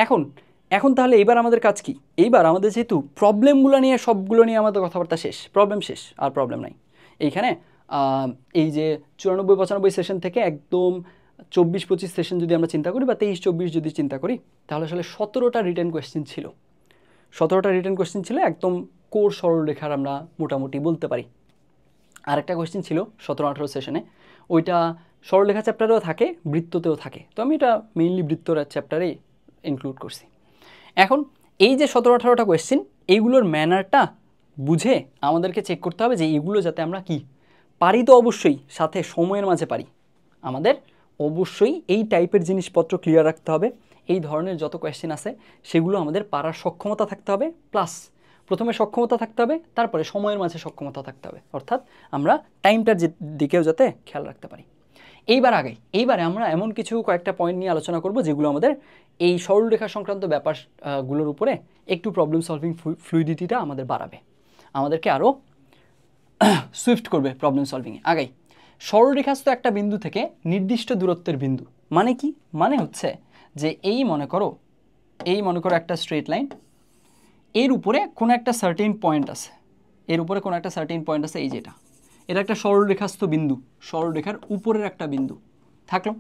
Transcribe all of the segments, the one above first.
এখন এখন তাহলে এইবার আমাদের কাজ কি? এইবার আমাদের যেহেতু প্রবলেমগুলো নিয়ে সবগুলো নিয়ে আমাদের কথাবার্তা শেষ, প্রবলেম শেষ, আর প্রবলেম নাই এইখানে। এই যে 94-95 সেশন থেকে একদম 24-25 সেশন যদি আমরা চিন্তা করি বা 23-24 যদি চিন্তা করি, তাহলে আসলে 17টা রিটেন কোয়েশ্চেন ছিল। 17টা রিটেন কোয়েশ্চেন ছিল একদম কোর সরলরেখার, আমরা মোটামুটি বলতে পারি। আরেকটা কোয়েশ্চেন ছিল 17-18 সেশনে, ওইটা সরলরেখা চ্যাপ্টারেও থাকে, বৃত্ততেও থাকে, তো আমি এটা মেইনলি বৃত্তর চ্যাপ্টারেই ইনক্লুড করছি। এখন এই যে 17-18টা কোয়েশ্চেন, এইগুলোর ম্যানারটা বুঝে আমাদেরকে চেক করতে হবে যে এইগুলো যাতে আমরা কি পারি, তো অবশ্যই সাথে সময়ের মাঝে পারি। আমাদের অবশ্যই এই টাইপের জিনিসপত্র ক্লিয়ার রাখতে হবে, এই ধরনের যত কোয়েশ্চেন আছে সেগুলো আমাদের পারার সক্ষমতা থাকতে হবে, প্লাস প্রথমে সক্ষমতা থাকতে হবে, তারপরে সময়ের মাঝে সক্ষমতা থাকতে হবে, অর্থাৎ আমরা টাইমটার দিকেও যাতে খেয়াল রাখতে পারি। এইবারে আমরা এমন কিছু কয়েকটা পয়েন্ট নিয়ে আলোচনা করব যেগুলো আমাদের এই সরলরেখা সংক্রান্ত ব্যাপারগুলোর উপরে একটু প্রবলেম সলভিং ফ্লুইডিটিটা আমাদের বাড়াবে, আমাদেরকে আরও সুইফট করবে প্রবলেম সলভিংয়ে। আগাই, সরলরেখাস্থ একটা বিন্দু থেকে নির্দিষ্ট দূরত্বের বিন্দু মানে কি? মানে হচ্ছে যে এই মনে করো একটা স্ট্রেট লাইন, এর উপরে কোনো একটা সার্টেন পয়েন্ট আছে, এই যেটা, এটা একটা সরলরেখাস্থ বিন্দু, সরলরেখার উপরের একটা বিন্দু থাকলো।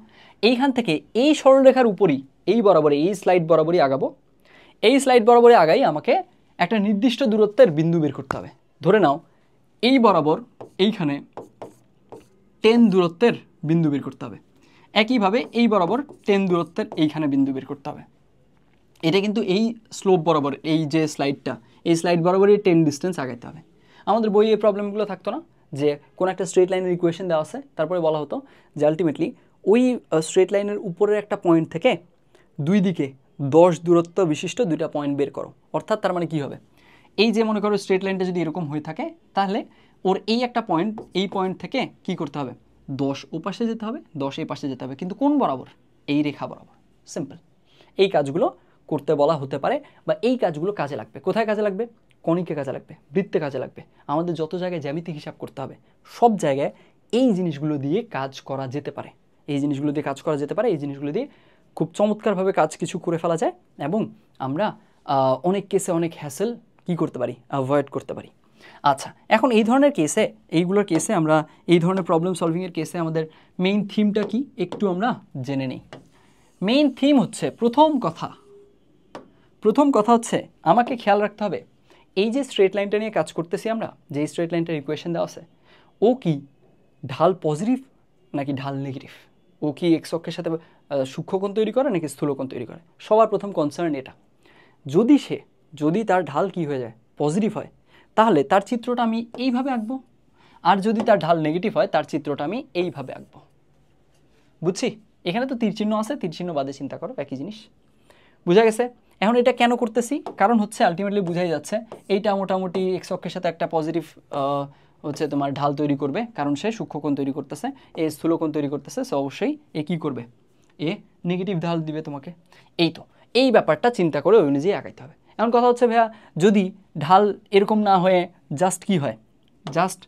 এইখান থেকে এই সরলরেখার উপরই এই বরাবরই, এই স্লাইড বরাবরই আগাবো, এই স্লাইড বরাবরই আগাই আমাকে একটা নির্দিষ্ট দূরত্বের বিন্দু বের করতে হবে। ধরে নাও এই বরাবর এইখানে 10 দূরত্বের বিন্দু বের করতে হবে, একইভাবে এই বরাবর 10 দূরত্বের এইখানে বিন্দু বের করতে হবে। এটা কিন্তু এই স্লোপ বরাবর, এই যে স্লাইডটা, এই স্লাইড বরাবরই 10 ডিস্টেন্স আগাইতে হবে। আমাদের বইয়ে এই প্রবলেমগুলো থাকতো না যে কোনো একটা স্ট্রেট লাইনের ইকুয়েশন দেওয়া আছে, তারপরে বলা হতো যে আলটিমেটলি ওই স্ট্রেট লাইনের উপরের একটা পয়েন্ট থেকে দুই দিকে 10 দূরত্ব বিশিষ্ট দুইটা পয়েন্ট বের করো। অর্থাৎ তার মানে কী হবে, এই যে মনে করো স্ট্রেট লাইনটা যদি এরকম হয়ে থাকে, তাহলে ওর এই একটা পয়েন্ট, এই পয়েন্ট থেকে কি করতে হবে, 10 ও পাশে যেতে হবে, 10 এই পাশে যেতে হবে, কিন্তু কোন বরাবর? এই রেখা বরাবর। সিম্পল। এই কাজগুলো করতে বলা হতে পারে, বা এই কাজগুলো কাজে লাগবে। কোথায় কাজে লাগবে? কণিকে কাজে লাগবে, বৃত্তে কাজে লাগবে। আমাদের যত জায়গায় জ্যামিতিক হিসাব করতে হবে, সব জায়গায় এই জিনিসগুলো দিয়ে কাজ করা যেতে পারে, এই জিনিসগুলো দিয়ে খুব চমৎকারভাবে কাজ কিছু করে ফেলা যায়, এবং আমরা অনেক কেসে অনেক হ্যাসেল কি করতে পারি, অ্যাভয়েড করতে পারি। আচ্ছা, এখন এই ধরনের কেসে, এইগুলোর কেসে আমরা এই ধরনের প্রবলেম সলভিংয়ের কেসে আমাদের মেইন থিমটা কি একটু আমরা জেনে নিই। মেইন থিম হচ্ছে, প্রথম কথা হচ্ছে আমাকে খেয়াল রাখতে হবে এই যে স্ট্রেট লাইনটা নিয়ে কাজ করতেছি আমরা, যে স্ট্রেট লাইনটার ইকুয়েশন দেওয়া আছে, ও কি ঢাল পজিটিভ নাকি ঢাল নেগেটিভ, ও কি এক্স অক্ষের সাথে সূক্ষ্মকোণ তৈরি করে নাকি স্থূলকোণ তৈরি করে। সবার প্রথম কনসার্ন এটা। যদি তার ঢাল কি হয়ে যায়, পজিটিভ হয়, তাহলে তার চিত্রটা আমি এইভাবে আঁকবো, আর যদি তার ঢাল নেগেটিভ হয় তার চিত্রটা আমি এইভাবে আঁকবো। বুঝছি? এখানে তো তীর চিহ্ন আছে, তীর চিহ্ন বাদে চিন্তা করো, একই জিনিস। বুঝা গেছে? এখন এটা কেন করতেছি? কারণ হচ্ছে আলটিমেটলি বুঝাই যাচ্ছে এইটা মোটামুটি এক্স অক্ষের সাথে একটা পজিটিভ হচ্ছে তোমার ঢাল তৈরি করবে, কারণ সে সূক্ষ্মকোণ তৈরি করতেছে, এ স্থূলকোণ তৈরি করতেছে, সো অবশ্যই এ কী করবে, এ নেগেটিভ ঢাল দিবে তোমাকে। এই ব্যাপারটা চিন্তা করে ওই অনুযায়ী আঁকাইতে হবে। এখন কথা হচ্ছে ভাইয়া, যদি ঢাল এরকম না হয়ে জাস্ট কি হয়, জাস্ট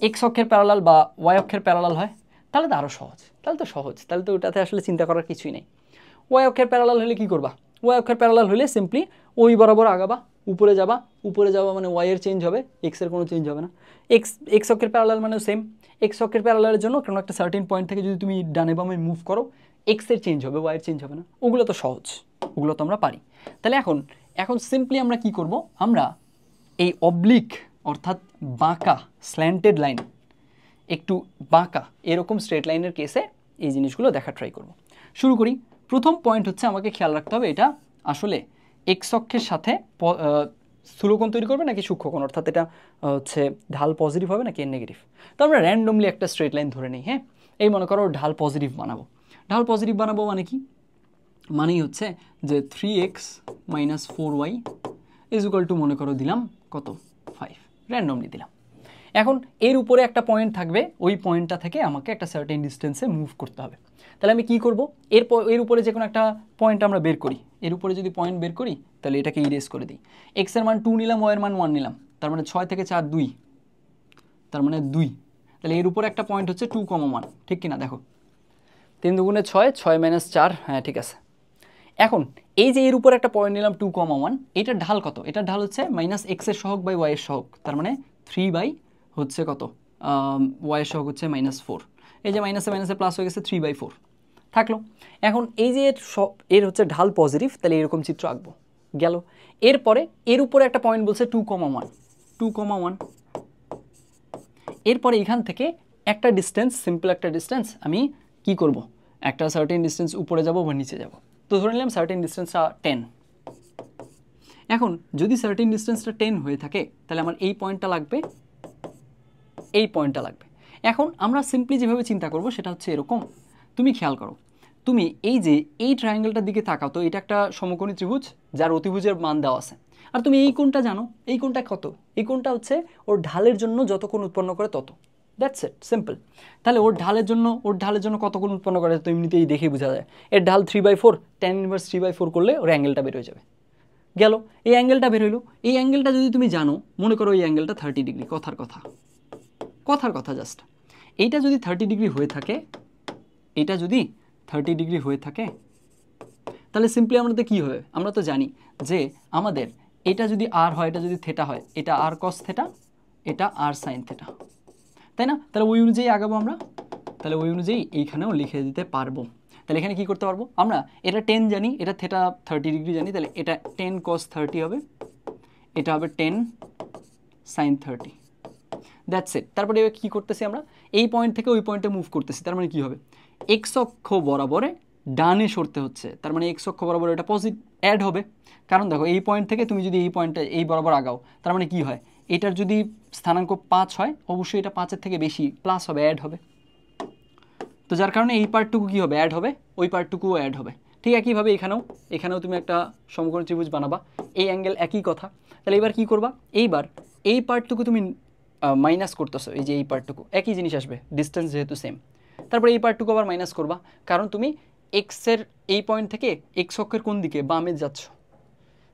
এক্স অক্ষের প্যারালাল বা ওয়াই অক্ষের প্যারালাল হয়, তাহলে তো আরও সহজ, তাহলে তো ওটাতে আসলে চিন্তা করার কিছুই নেই। ওয়াই অক্ষের প্যারালাল হলে কী করবা? ওয়াই অক্ষের প্যারালাল হলে সিম্পলি ওই বরাবর আগাবা, উপরে যাবা মানে ওয়াইয়ের চেঞ্জ হবে, এক্সের কোনো চেঞ্জ হবে না। এক্স অক্ষের প্যারালাল মানে সেম, এক্স অক্ষের প্যারালালের জন্য কোনো একটা সার্টেন পয়েন্ট থেকে যদি তুমি ডানে বামে মুভ করো, এক্সের চেঞ্জ হবে, ওয়াইয়ের চেঞ্জ হবে না। ওগুলো তো সহজ, ওগুলো তো আমরা পারি। তাহলে এখন সিম্পলি আমরা কি করব, আমরা এই অবলিক অর্থাৎ বাঁকা স্ল্যান্টেড লাইন, একটু বাঁকা এরকম স্ট্রেট লাইনের কেসে এই জিনিসগুলো দেখা ট্রাই করব। শুরু করি। প্রথম পয়েন্ট হচ্ছে আমাকে খেয়াল রাখতে হবে এটা আসলে এক্স অক্ষের সাথে স্থূলকোণ তৈরি করবে নাকি সূক্ষ্মকোণ, অর্থাৎ এটা হচ্ছে ঢাল পজিটিভ হবে নাকি নেগেটিভ। তো আমরা র্যান্ডমলি একটা স্ট্রেট লাইন ধরে নিই। হ্যাঁ, এই মনে করো ঢাল পজিটিভ বানাবো। মানে কি? মানেই হচ্ছে যে 3x - 4y = মনে করো দিলাম কত, 5, র্যান্ডমলি দিলাম। এখন এর উপরে একটা পয়েন্ট থাকবে, ওই পয়েন্টটা থেকে আমাকে একটা সার্টেন ডিস্টেন্সে মুভ করতে হবে। তাহলে আমি কি করব, এর উপরে যে কোনো একটা পয়েন্ট আমরা বের করি, এর উপরে যদি পয়েন্ট বের করি তাহলে এটাকে ইরেজ করে দিই। এক্স এর মান 2 নিলাম, ওয়াই এর মান 1 নিলাম, তার মানে 6 থেকে 4 2, তার মানে 2। তাহলে এর উপরে একটা পয়েন্ট হচ্ছে 2, 1, ঠিক কিনা দেখো, 3 × 2 = 6, 6 - 4, হ্যাঁ ঠিক আছে। এখন এই যে এর উপর একটা পয়েন্ট নিলাম 2,1, এটার ঢাল কত? এটার ঢাল হচ্ছে মাইনাস এক্স এর সহগ বাই ওয়াই এর সহগ, তার মানে 3 বাই হচ্ছে কত ওয়াই এর সহগ হচ্ছে -4। এই যে মাইনাসে মাইনাসে প্লাস হয়ে গেছে 3/4 থাকলো। এখন এই যে এর হচ্ছে ঢাল পজিটিভ, তাহলে এরকম চিত্র আঁকবো গেল। এরপরে এর উপরে একটা পয়েন্ট বলছে 2,1, এরপরে এখান থেকে একটা ডিস্টেন্স, সিম্পল একটা ডিস্টেন্স আমি কি করব, একটা সার্টেন ডিস্টেন্স উপরে যাব বা নিচে যাব। তো ধরে নিলাম সার্টেন ডিস্টেন্সটা 10। এখন যদি সার্টেন ডিস্টেন্সটা 10 হয়ে থাকে তাহলে আমার এই পয়েন্টটা লাগবে, এই পয়েন্টটা লাগবে। এখন আমরা সিম্পলি যেভাবে চিন্তা করব সেটা হচ্ছে এরকম। তুমি খেয়াল করো, তুমি এই যে এই ট্রায়াঙ্গেলটার দিকে তাকাও তো, এটা একটা সমকোণী ত্রিভুজ যার অতিভুজের মান দেওয়া আছে। আর তুমি এই কোণটা জানো, এই কোণটা কত? এই কোণটা হচ্ছে ওর ঢালের জন্য যত কোণ উৎপন্ন করে তত। That's it, simple. তাহলে ওর ঢালের জন্য কত কোণ উৎপন্ন করে তো এমনিতেই দেখেই বোঝা যায়। এর ঢাল 3/4, tan ইনভার্স 3/4 করলে ওর অ্যাঙ্গেলটা বের হয়ে যাবে। গেল, এই অ্যাঙ্গেলটা বের হইলো। এই অ্যাঙ্গেলটা যদি তুমি জানো, মনে করো এই অ্যাঙ্গেলটা 30 ডিগ্রি, কথার কথা জাস্ট। এইটা যদি 30 ডিগ্রি হয়ে থাকে, এটা যদি 30 ডিগ্রি হয়ে থাকে, তাহলে সিম্পলি আমাদের কী হবে? আমরা তো জানি যে আমাদের এটা যদি আর হয়, এটা যদি থেটা হয়, এটা আর কস থেটা, এটা আর সাইন থেটা, তাই না? তাহলে ওই অনুযায়ী আগাবো আমরা, তাহলে ওই অনুযায়ী এইখানেও লিখে দিতে পারবো। তাহলে এখানে কি করতে পারবো আমরা? এটা 10 জানি, এটা থেটা 30 ডিগ্রি জানি, তাহলে এটা 10 cos 30 হবে, এটা হবে 10 sin 30। That's it. তারপরে এবার কী করতেছি আমরা? এই পয়েন্ট থেকে ওই পয়েন্টে মুভ করতেছি, তার মানে কী হবে? এক্স অক্ষ বরাবরে ডানে সরতে হচ্ছে, তার মানে এক্স অক্ষ বরাবর এটা পজিটিভ অ্যাড হবে। কারণ দেখো এই পয়েন্ট থেকে তুমি যদি এই পয়েন্টে এই বরাবর আগাও, তার মানে কি হয়? এটার যদি স্থানাঙ্ক 5 হয়, অবশ্যই এটা 5-এর থেকে বেশি প্লাস হবে, অ্যাড হবে। তো যার কারণে এই পার্টটুকু কী হবে? অ্যাড হবে, ওই পার্টটুকুও অ্যাড হবে। ঠিক একইভাবে এখানেও তুমি একটা সমকোণী ত্রিভুজ বানাবা, এই অ্যাঙ্গেল একই কথা। তাহলে এবার কী করবা? এইবার এই পার্টটুকু তুমি মাইনাস করতেছো, এই যে এই পার্টটুকু একই জিনিস আসবে, ডিস্টেন্স যেহেতু সেম। তারপরে এই পার্টটুকু আবার মাইনাস করবা, কারণ তুমি এক্সের এই পয়েন্ট থেকে এক্স অক্ষের কোন দিকে? বামে যাচ্ছ,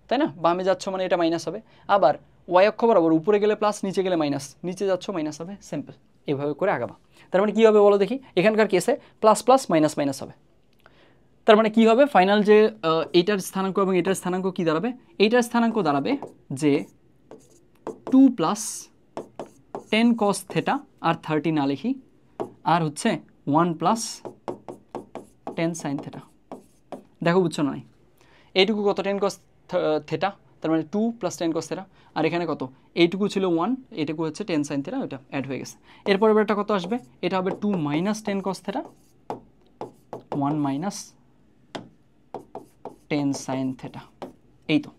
তাই না? বামে যাচ্ছ মানে এটা মাইনাস হবে। আবার ওয়াই অক্ষ বরাবর উপরে গেলে প্লাস, নিচে গেলে মাইনাস, নিচে যাচ্ছ মাইনাস হবে, সিম্পল। এভাবে করে আগাবা। তার মানে কী হবে বলো দেখি? এখানকার কেসে প্লাস প্লাস মাইনাস মাইনাস হবে। তার মানে কী হবে? ফাইনাল যে এইটার স্থানাঙ্ক এবং এটার স্থানাঙ্ক কী দাঁড়াবে? এইটার স্থানাঙ্ক দাঁড়াবে যে 2 + 10 cos থেটা, আর 30 না লিখি, আর হচ্ছে 1 + 10 sin থেটা। দেখো বুঝছো না? এইটুকু কত? 10 cos থেটা, তার মানে 2 + 10 cos থেটা। আর এখানে কত? এইটুকু ছিল 1, এইটুকু হচ্ছে 10 sin থেটা, ওইটা অ্যাড হয়ে গেছে। এরপর এবারটা কত আসবে? এটা হবে 2 - 10 cos থেটা, 1 - 10 sin থেটা। এই তো,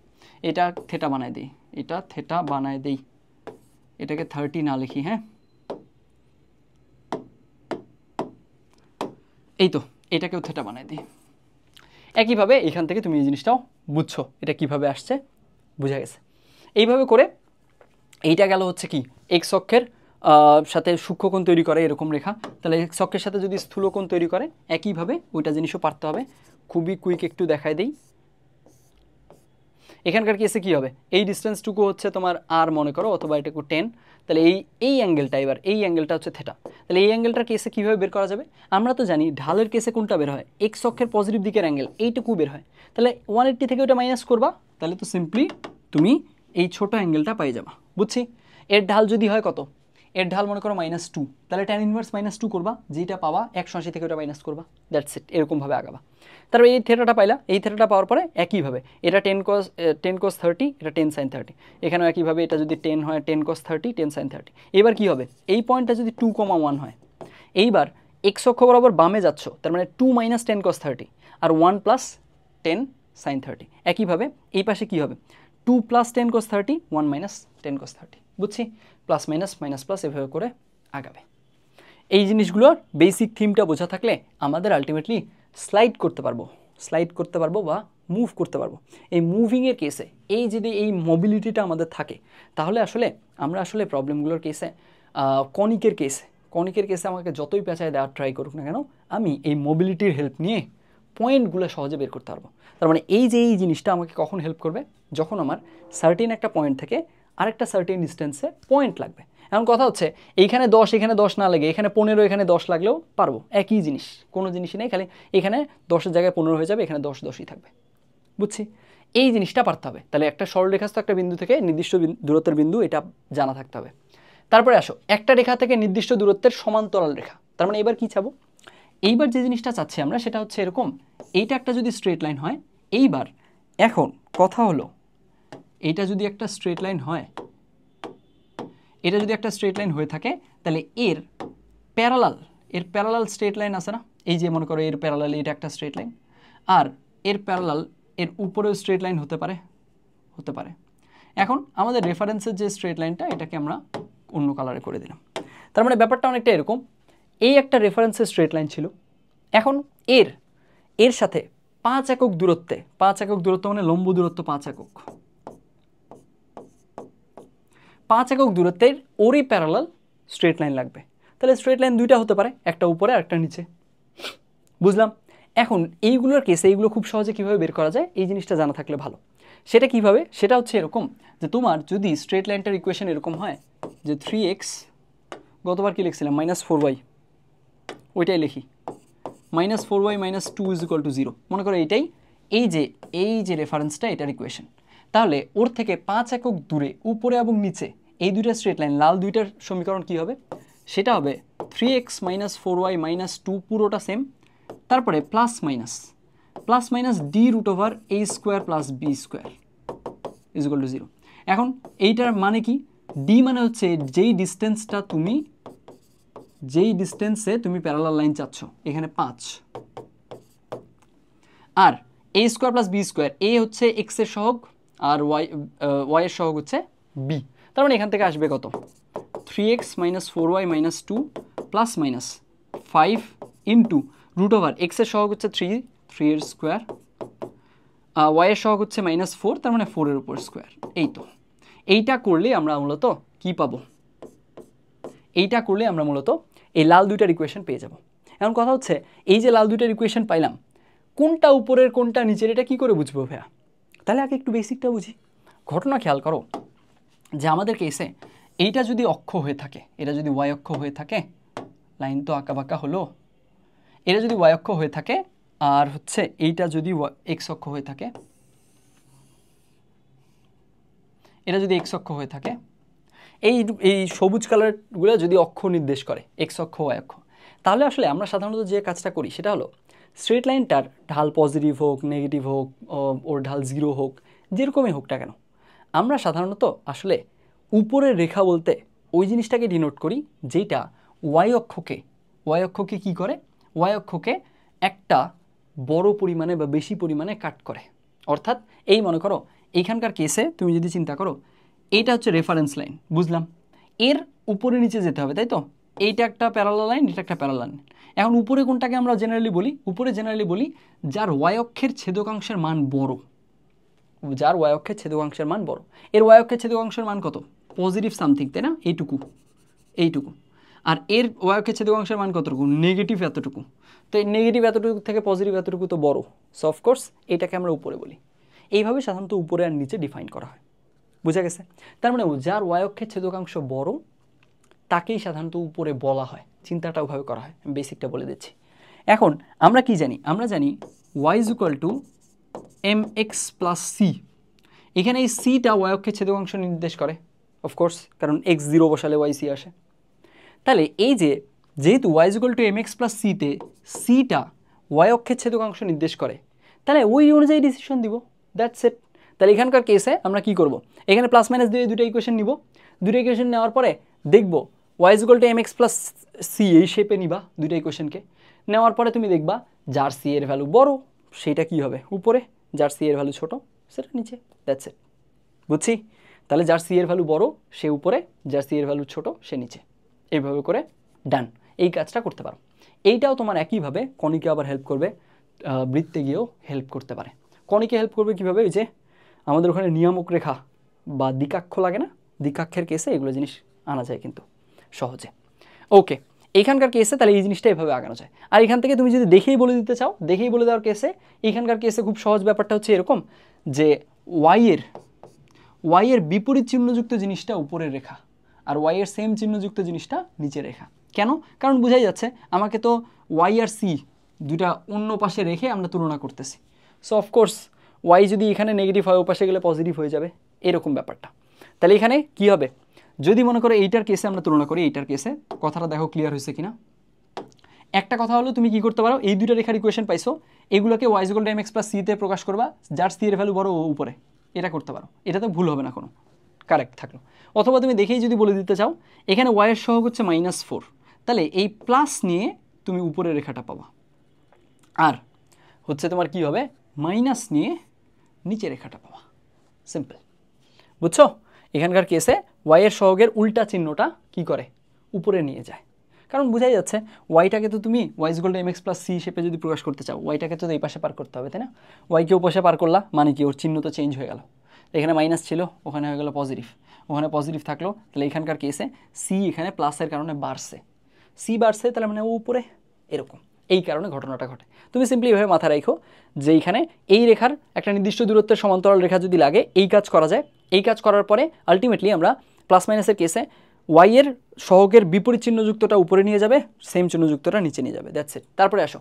এটা থেটা বানায় দিই, এটা থেটা বানায় দিই, এটাকে 30 না লিখি, হ্যাঁ। এই তো, এটাকেও থেটা বানায় দিই। একইভাবে এখান থেকে তুমি এই জিনিসটাও বুঝছো, এটা কিভাবে আসছে, বোঝা গেছে। এইভাবে করে এইটা গেল হচ্ছে কি এক্স অক্ষের সাথে সূক্ষ্মকোণ তৈরি করে এরকম রেখা। তাহলে এক্স অক্ষের সাথে যদি স্থূলকোণ তৈরি করে, একইভাবে ওইটা জিনিসও পারতে হবে। খুবই কুইক একটু দেখায় দেই। এখানকার কেসে কী হবে? এই ডিস্টেন্সটুকু হচ্ছে তোমার আর মনে করো, অথবা এটাকে 10। তাহলে এই অ্যাঙ্গেলটা, এবার এই অ্যাঙ্গেলটা হচ্ছে থেটা। তাহলে এই অ্যাঙ্গেলটার কেসে কীভাবে বের করা যাবে? আমরা তো জানি ঢালের কেসে কোনটা বের হয়? এক্স অক্ষের পজিটিভ দিকের অ্যাঙ্গেল, এইটুকু বের হয়। তাহলে 180 থেকে ওটা মাইনাস করবা, তাহলে তো সিম্পলি তুমি এই ছোট অ্যাঙ্গেলটা পাই যাবা। বুঝছি? এর ঢাল যদি হয় কত? এর ঢাল মনে করো -2, তাহলে tan ইনভার্স -2 করবা, যেটা পাবা 180 থেকে ওটা মাইনাস করবা। দ্যাটস ইট, এরকমভাবে আগাবা। তারপরে এই থেটাটা পাইলা, এই থেটাটা পাওয়ার পরে একইভাবে এটা 10 cos 30, এটা 10 sin 30। এখানেও একইভাবে এটা যদি 10 হয়, 10 cos 30, 10 sin 30। এবার কি হবে? এই পয়েন্টটা যদি 2,1 হয়, এইবার এক্স অক্ষ বরাবর বামে যাচ্ছ, তার মানে 2 - 10 cos 30 আর 1 + 10 sin 30। একইভাবে এই পাশে কি হবে? 2 + 10 cos 30, 1 - 10 cos 30। বুঝছি? প্লাস মাইনাস মাইনাস প্লাস এভাবে করে আগাবে। এই জিনিসগুলোর বেসিক থিমটা বোঝা থাকলে আমাদের আলটিমেটলি স্লাইড করতে পারবো বা মুভ করতে পারবো। এই মুভিংয়ের কেসে যদি এই মোবিলিটিটা আমাদের থাকে, তাহলে আমরা প্রবলেমগুলোর কেসে কনিকের কেসে আমাকে যতই পেঁচায় দেওয়ার ট্রাই করুক না কেন, আমি এই মোবিলিটির হেল্প নিয়ে পয়েন্টগুলো সহজে বের করতে পারবো। তার মানে এই জিনিসটা আমাকে কখন হেল্প করবে? যখন আমার সার্টেন একটা পয়েন্ট থেকে আরেকটা সার্টেন ডিস্টেন্সে পয়েন্ট লাগবে। এখন কথা হচ্ছে এইখানে 10, এখানে 10 না লাগে, এখানে 15, এখানে 10 লাগলেও পারবো, একই জিনিস, কোনো জিনিসই নেই, খালি এখানে 10-এর জায়গায় 15 হয়ে যাবে, এখানে 10-10ই থাকবে। বুঝছি, এই জিনিসটা পারতে হবে। তাহলে একটা সরলরেখাস্থ একটা বিন্দু থেকে নির্দিষ্ট দূরত্বের বিন্দু, এটা জানা থাকতে হবে। তারপরে আসো, একটা রেখা থেকে নির্দিষ্ট দূরত্বের সমান্তরাল রেখা, তার মানে এবার কি চাবো, এইবার যে জিনিসটা চাচ্ছি আমরা সেটা হচ্ছে এরকম, এইটা একটা যদি স্ট্রেট লাইন হয়, এইবার এখন কথা হলো এইটা যদি একটা স্ট্রেট লাইন হয়, এটা যদি একটা স্ট্রেট লাইন হয়ে থাকে, তাহলে এর প্যারালাল স্ট্রেট লাইন আছে না, এই যে মনে করো এর প্যারালাল এটা একটা স্ট্রেট লাইন, আর এর প্যারালাল এর উপরেও স্ট্রেট লাইন হতে পারে। এখন আমাদের রেফারেন্সের যে স্ট্রেট লাইনটা, এটাকে আমরা অন্য কালারে করে দিলাম। তার মানে ব্যাপারটা অনেকটা এরকম, এই একটা রেফারেন্সের স্ট্রেট লাইন ছিল, এখন এর সাথে 5 একক দূরত্বে, 5 একক দূরত্ব মানে লম্ব দূরত্ব 5 একক, 5 একক দূরত্বের ওরই প্যারালাল স্ট্রেট লাইন লাগবে। তাহলে স্ট্রেট লাইন দুইটা হতে পারে, একটা উপরে আর একটা নিচে, বুঝলাম। এখন এইগুলোর কেসে এইগুলো খুব সহজে কীভাবে বের করা যায়, এই জিনিসটা জানা থাকলে ভালো। সেটা কিভাবে, সেটা হচ্ছে এরকম যে তোমার যদি স্ট্রেট লাইনটার ইকুয়েশন এরকম হয় যে 3x, গতবার কি লিখছিলাম -4y, ওইটাই লিখি, -4y - 2 = 0, মনে করো এইটাই, এই যে রেফারেন্সটা, এটার ইকুয়েশন। তাহলে ওর থেকে 5 একক দূরে উপরে এবং নিচে এই দুইটা স্ট্রেট লাইন, লাল দুইটার সমীকরণ কি হবে, সেটা হবে 3x - 4y - 2, পুরোটা সেম, তারপরে প্লাস মাইনাস d√a² + b² = 0। এখন এইটার মানে কি, d মানে হচ্ছে যেই ডিস্টেন্সে তুমি প্যারালাল লাইন চাচ্ছ, এখানে 5, আর a² + b², a হচ্ছে x এর সহগ আর y এর সহগ হচ্ছে b। তার মানে এখান থেকে আসবে কত, 3x - 4y - 2 ± 5 √, x এর সহগ হচ্ছে 3 এর স্কোয়ার, y এর সহগ হচ্ছে -4, তার মানে 4 এর উপর স্কোয়ার। এই তো, এইটা করলে আমরা মূলত কি পাবো, এইটা করলে আমরা মূলত এই লাল দুইটার ইকুয়েশন পেয়ে যাব। এখন কথা হচ্ছে, এই যে লাল দুইটার ইকুয়েশন পাইলাম, কোনটা উপরের কোনটা নিচের এটা কি করে বুঝবো ভাইয়া? তাহলে আগে একটু বেসিকটা বুঝি। ঘটনা খেয়াল করো যে আমাদের কেসে এইটা যদি অক্ষ হয়ে থাকে, এটা যদি y অক্ষ হয়ে থাকে, লাইন তো আঁকা বাঁকা হলো, এটা যদি y অক্ষ হয়ে থাকে, আর হচ্ছে এইটা যদি x অক্ষ হয়ে থাকে, এটা যদি x অক্ষ হয়ে থাকে, এই সবুজ কালারগুলো যদি অক্ষ নির্দেশ করে, x অক্ষ y অক্ষ, তাহলে আসলে আমরা সাধারণত যে কাজটা করি সেটা হলো স্ট্রেট লাইনটার ঢাল পজিটিভ হোক, নেগেটিভ হোক, ওর ঢাল 0 হোক, যেরকমই হোক না কেন, আমরা সাধারণত আসলে উপরের রেখা বলতে ওই জিনিসটাকে ডিনোট করি যেটা y অক্ষকে কি করে, y অক্ষকে একটা বড় পরিমাণে বা বেশি পরিমাণে কাট করে। অর্থাৎ এই মনে করো এইখানকার কেসে তুমি যদি চিন্তা করো, এইটা হচ্ছে রেফারেন্স লাইন, বুঝলাম, এর উপরে নিচে যেতে হবে, তাই তো, এইটা একটা প্যারালাল লাইন, এটা একটা প্যারালাল লাইন। এখন উপরে কোনটাকে আমরা জেনারেলি বলি, উপরে জেনারেলি বলি যার y অক্ষের ছেদকাংশের মান বড়, যার y অক্ষের ছেদকাংশের মান বড়। এর y অক্ষের ছেদকাংশের মান কত, পজিটিভ সামথিং, তাই না, এইটুকু। আর এর y অক্ষের ছেদকাংশের মান কতটুকু, নেগেটিভ এতটুকু। তো এই নেগেটিভ এতটুকু থেকে পজিটিভ এতটুকু তো বড়, সো অফকোর্স এটাকে আমরা উপরে বলি। এইভাবে সাধারণত উপরে আর নিচে ডিফাইন করা হয়, বুঝা গেছে? তার মানে যার y অক্ষের ছেদকাংশ বড় তাকেই সাধারণত উপরে বলা হয়, চিন্তাটা ওভাবে করা হয়। আমি বেসিকটা বলে দিচ্ছি। এখন আমরা কি জানি, আমরা জানি y = mx + c। এখানে এই সিটা y অক্ষের ছেদকাংশ নির্দেশ করে, অফকোর্স, কারণ x 0 বসালে y c আসে। তাহলে এই যেহেতু y = mx + c তে সিটা y অক্ষের ছেদকাংশ নির্দেশ করে, তাহলে ওই অনুযায়ী ডিসিশন দিব, দ্যাটস ইট। তাহলে এখানকার কেসে আমরা কি করব, এখানে প্লাস মাইনাস দিয়ে দুটো ইকুয়েশন নিব, দুটো ইকুয়েশন নেওয়ার পরে দেখব y = mx + c এই শেপে নিবা দুটো ইকুয়েশনকে, নেওয়ার পরে তুমি দেখবা যার c এর ভ্যালু বড় সেটা কি হবে উপরে, যার c এর ভ্যালু ছোট সেটা নিচে, দ্যাটস ইট। বুঝছি? তাহলে যার c এর ভ্যালু বড় সে উপরে, যার c এর ভ্যালু ছোট সে নিচে, এইভাবে করে ডান, এই কাজটা করতে পারো। এইটাও তোমার একইভাবে কণিকে আবার হেল্প করবে, বৃত্তে গিয়েও হেল্প করতে পারে। কণিকে হেল্প করবে কীভাবে, ওই যে আমাদের ওখানে নিয়ামক রেখা বা দ্বিকাক্ষ লাগে না, দ্বিকাক্ষের কেসে এগুলো জিনিস আনা যায় কিন্তু সহজে। ওকে, এইখানকার কেসে তাহলে এই জিনিসটা এভাবে আগানো যায়। আর এখান থেকে তুমি যদি দেখেই বলে দিতে চাও, দেখেই বলে দেওয়ার কেসে এইখানকার কেসে খুব সহজ ব্যাপারটা হচ্ছে এরকম যে y এর বিপরীত চিহ্নযুক্ত জিনিসটা উপরের রেখা, আর y এর সেম চিহ্নযুক্ত জিনিসটা নিচের রেখা। কেন? কারণ বোঝাই যাচ্ছে আমাকে তো y আর c দুটা অন্য পাশে রেখে আমরা তুলনা করতেছি। সো অফকোর্স ওয়াই যদি এখানে নেগেটিভ হয় ওপাশে গেলে পজিটিভ হয়ে যাবে, এরকম ব্যাপারটা। তাহলে এখানে কি হবে, যদি মনে করো এইটার কেসে আমরা তুলনা করি এইটার কেসে, কথাটা দেখো ক্লিয়ার হয়েছে কিনা। একটা কথা হলো তুমি কি করতে পারো, এই দুইটা রেখার ইকুয়েশন পাইছো, এগুলোকে y = mx + c তে প্রকাশ করবা, যার c এর ভ্যালু বড় ও উপরে, এটা করতে পারো, এটা তো ভুল হবে না কোনো, কারেক্ট থাকলো। অথবা তুমি দেখেই যদি বলে দিতে চাও এখানে y এর সহগ হচ্ছে -4, তাহলে এই প্লাস নিয়ে তুমি উপরের রেখাটা পাবা, আর হচ্ছে তোমার কি হবে, মাইনাস নিয়ে নিচের রেখাটা পাবা, সিম্পল। বুঝছো, এখানকার কেসে y এর সহগের উল্টা চিহ্নটা কি করে, উপরে নিয়ে যায়, কারণ বোঝাই যাচ্ছে ওয়াইটাকে তো তুমি y = mx + c শেপে যদি প্রকাশ করতে চাও, ওয়াইটাকে তো এই পাশে পার করতে হবে, তাই না? ওয়াইকে ও পাশে পার করলা মানে কি, ওর চিহ্ন তো চেঞ্জ হয়ে গেল, এখানে মাইনাস ছিল ওখানে হয়ে গেল পজিটিভ, ওখানে পজিটিভ থাকলো, তাহলে এখানকার কেসে সি এখানে প্লাসের কারণে বাড়ছে, সি বাড়ছে তাহলে মানে ও উপরে, এরকম, এই কারণে ঘটনাটা ঘটে। তুমি সিম্পলি এভাবে মাথায় রাখো যে এইখানে এই রেখার একটা নির্দিষ্ট দূরত্বের সমান্তরাল রেখা যদি লাগে এই কাজ করা যায়, এই কাজ করার পরে আলটিমেটলি আমরা প্লাস মাইনাসের কেসে ওয়াই এর সহগের বিপরীত চিহ্নযুক্তটা উপরে নিয়ে যাবে, সেম চিহ্নযুক্তটা নিচে নিয়ে যাবে, দ্যাটস ইট। তারপরে আসো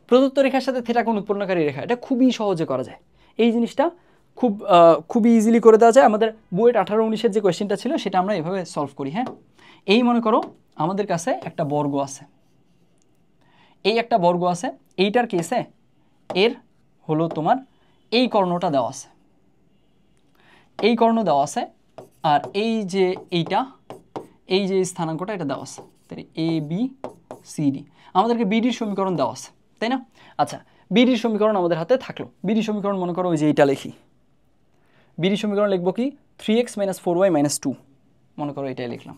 প্রদত্ত রেখার সাথে থিটা কোণ উৎপন্নকারী রেখা, এটা খুবই সহজে করা যায়, এই জিনিসটা খুবই ইজিলি করে দেওয়া যায়। আমাদের বুয়েট 18-19-এর যে কোয়েশ্চেনটা ছিল সেটা আমরা এভাবে সলভ করি। হ্যাঁ, এই মনে করো আমাদের কাছে একটা বর্গ আছে, এই একটা বর্গ আছে, এইটার কেসে এর হলো তোমার এই কর্ণটা দেওয়া আছে, এই কর্ণ দেওয়া আছে, আর এই যে এইটা, এই যে স্থানাঙ্কটা এটা দেওয়া আছে, তাই এ বি সি ডি, আমাদেরকে বিডির সমীকরণ দেওয়া আছে, তাই না? আচ্ছা, বিডির সমীকরণ আমাদের হাতে থাকলো, বিডির সমীকরণ মনে করো ওই যে এইটা লিখি, বিডির সমীকরণ লিখবো কি 3x - 4y - 2, মনে করো এটাই লিখলাম,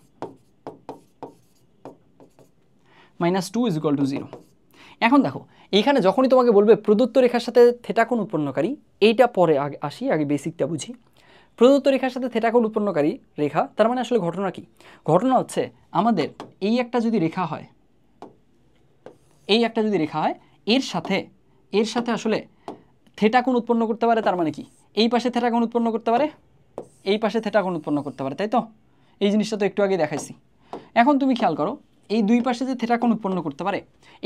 -2 = 0। এখন দেখো এইখানে যখনই তোমাকে বলবে প্রদত্ত রেখার সাথে থিটা কোণ উৎপন্নকারী, এইটা পরে আসি, আগে বেসিকটা বুঝি। প্রদত্ত রেখার সাথে থিটা কোণ উৎপন্নকারী রেখা, তার মানে আসলে ঘটনা কি? ঘটনা হচ্ছে আমাদের এই একটা যদি রেখা হয়, এই একটা যদি রেখা হয়, এর সাথে আসলে থিটা কোণ উৎপন্ন করতে পারে, তার মানে কি এই পাশে থিটা কোণ উৎপন্ন করতে পারে, এই পাশে থিটা কোণ উৎপন্ন করতে পারে, তাই তো? এই জিনিসটা তো একটু আগে দেখাইছি। এখন তুমি খেয়াল করো এই দুই পাশে যে থিটা কোণ উৎপন্ন করতে পারে,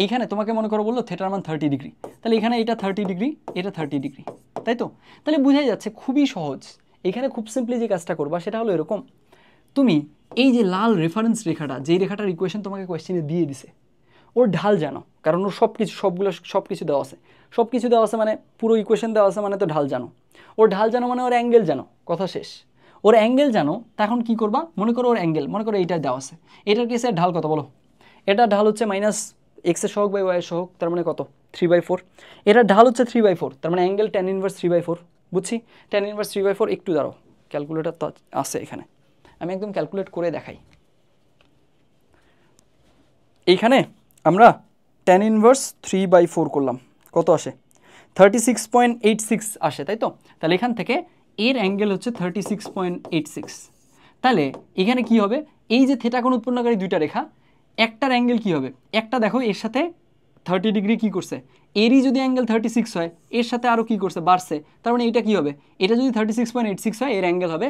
এইখানে তোমাকে মনে করো বললো থিটার মান 30 ডিগ্রি, তাহলে এখানে এটা 30 ডিগ্রি, এটা 30 ডিগ্রি, তাই তো? তাহলে বোঝাই যাচ্ছে খুবই সহজ। এখানে খুব সিম্পলি যে কাজটা করবা সেটা হলো এরকম, তুমি এই যে লাল রেফারেন্স রেখাটা, যেই রেখাটার ইকুয়েশন তোমাকে কোয়েশ্চেনে দিয়ে দিছে, ওর ঢাল জানো, কারণ ওর সব কিছু দেওয়া আছে, সব কিছু দেওয়া আছে মানে পুরো ইকুয়েশন দেওয়া আছে মানে তো ঢাল জানো, ওর ঢাল জানো মানে ওর অ্যাঙ্গেল জানো, কথা শেষ। ওর অ্যাঙ্গেল জানো, তখন কি করবা, মনে করো ওর অ্যাঙ্গেল, মনে করো এইটা দেওয়া আছে, এটার কেসে ঢাল কত বলো? এটার ঢাল হচ্ছে -x এর সহগ বাই y এর সহগ, তার মানে কত 3/4, এটার ঢাল হচ্ছে 3/4, তার মানে অ্যাঙ্গেল tan ইনভার্স 3/4, বুঝছি? tan ইনভার্স 3/4, একটু দাঁড়াও, ক্যালকুলেটর তো আছে এখানে, আমি একদম ক্যালকুলেট করে দেখাই। এইখানে আমরা tan ইনভার্স 3/4 করলাম, কত আসে 36.86 আসে, তাই তো? তাহলে এখান থেকে এর অ্যাঙ্গেল হচ্ছে 36.86, তাহলে এখানে কি হবে, এই যে থিটা কোণ উৎপন্নকারী দুইটা রেখা, একটার অ্যাঙ্গেল কি হবে, একটা দেখো এর সাথে 30 ডিগ্রি কি করছে, এরই যদি অ্যাঙ্গেল 36 হয়, এর সাথে আরও কি করছে, বাড়ছে, তার মানে এটা কি হবে, এটা যদি 36.86 হয়, এর অ্যাঙ্গেল হবে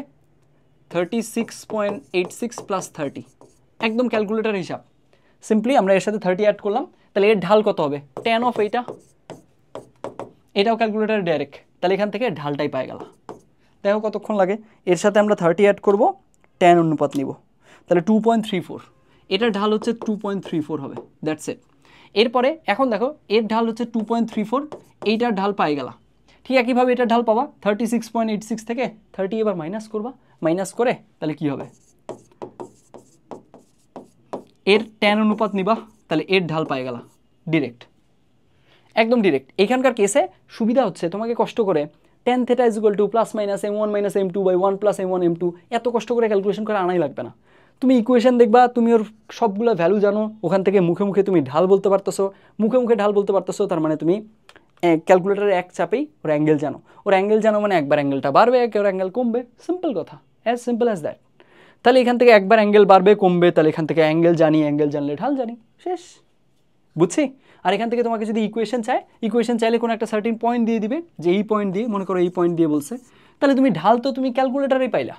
36.86 + 30, একদম ক্যালকুলেটর হিসাব। সিম্পলি আমরা এর সাথে 30 অ্যাড করলাম, তাহলে এর ঢাল কত হবে, tan অফ এইটা, এটাও ক্যালকুলেটর ডাইরেক্ট, তাহলে এখান থেকে ঢালটাই পাই গেল। দেখো কতক্ষণ লাগে, এর সাথে আমরা 30 অ্যাড করব, tan অনুপাত নিব, তাহলে 2.34, এটার ঢাল হচ্ছে 2.34 হবে, দ্যাটস ইট। এরপরে এখন দেখো এর ঢাল হচ্ছে 2.34, এইটার ঢাল পাই গেলা, ঠিক একইভাবে এটার ঢাল পাবা 36.86 থেকে 30 এবার মাইনাস করবা, মাইনাস করে তাহলে কি হবে, এর tan অনুপাত নিবা, তাহলে এর ঢাল পাই গেলা, ডিরেক্ট, একদম ডিরেক্ট। এখানকার কেসে সুবিধা হচ্ছে তোমাকে কষ্ট করে tan θ = +-m1 - m2/1 + m1 m2 এত কষ্ট করে ক্যালকুলেশন করে আনাই লাগবে না। তুমি ইকুয়েশন দেখবা, তুমি ওর সবগুলো ভ্যালু জানো, ওখান থেকে মুখে মুখে তুমি ঢাল বলতে পারতেছো, মুখে মুখে ঢাল বলতে পারতেছো, তার মানে তুমি ক্যালকুলেটারের এক চাপেই ওর অ্যাঙ্গেল জানো, ওর অ্যাঙ্গেল জানো মানে একবার অ্যাঙ্গেলটা বাড়বে, ওর অ্যাঙ্গেল কমবে, সিম্পল কথা, অ্যাজ সিম্পল অ্যাজ দ্যাট। তাহলে এখান থেকে একবার অ্যাঙ্গেল বাড়বে কমবে, তাহলে এখান থেকে অ্যাঙ্গেল জানি, অ্যাঙ্গেল জানলে ঢাল জানি, শেষ, বুঝছি? আর এখান থেকে তোমাকে যদি ইকুয়েশন চাইলে কোনো একটা সার্টিন পয়েন্ট দিয়ে দিবে, যে এই পয়েন্ট দিয়ে, মনে করো এই পয়েন্ট দিয়ে বলছে, তাহলে তুমি ঢাল তো তুমি ক্যালকুলেটারেই পাইলা,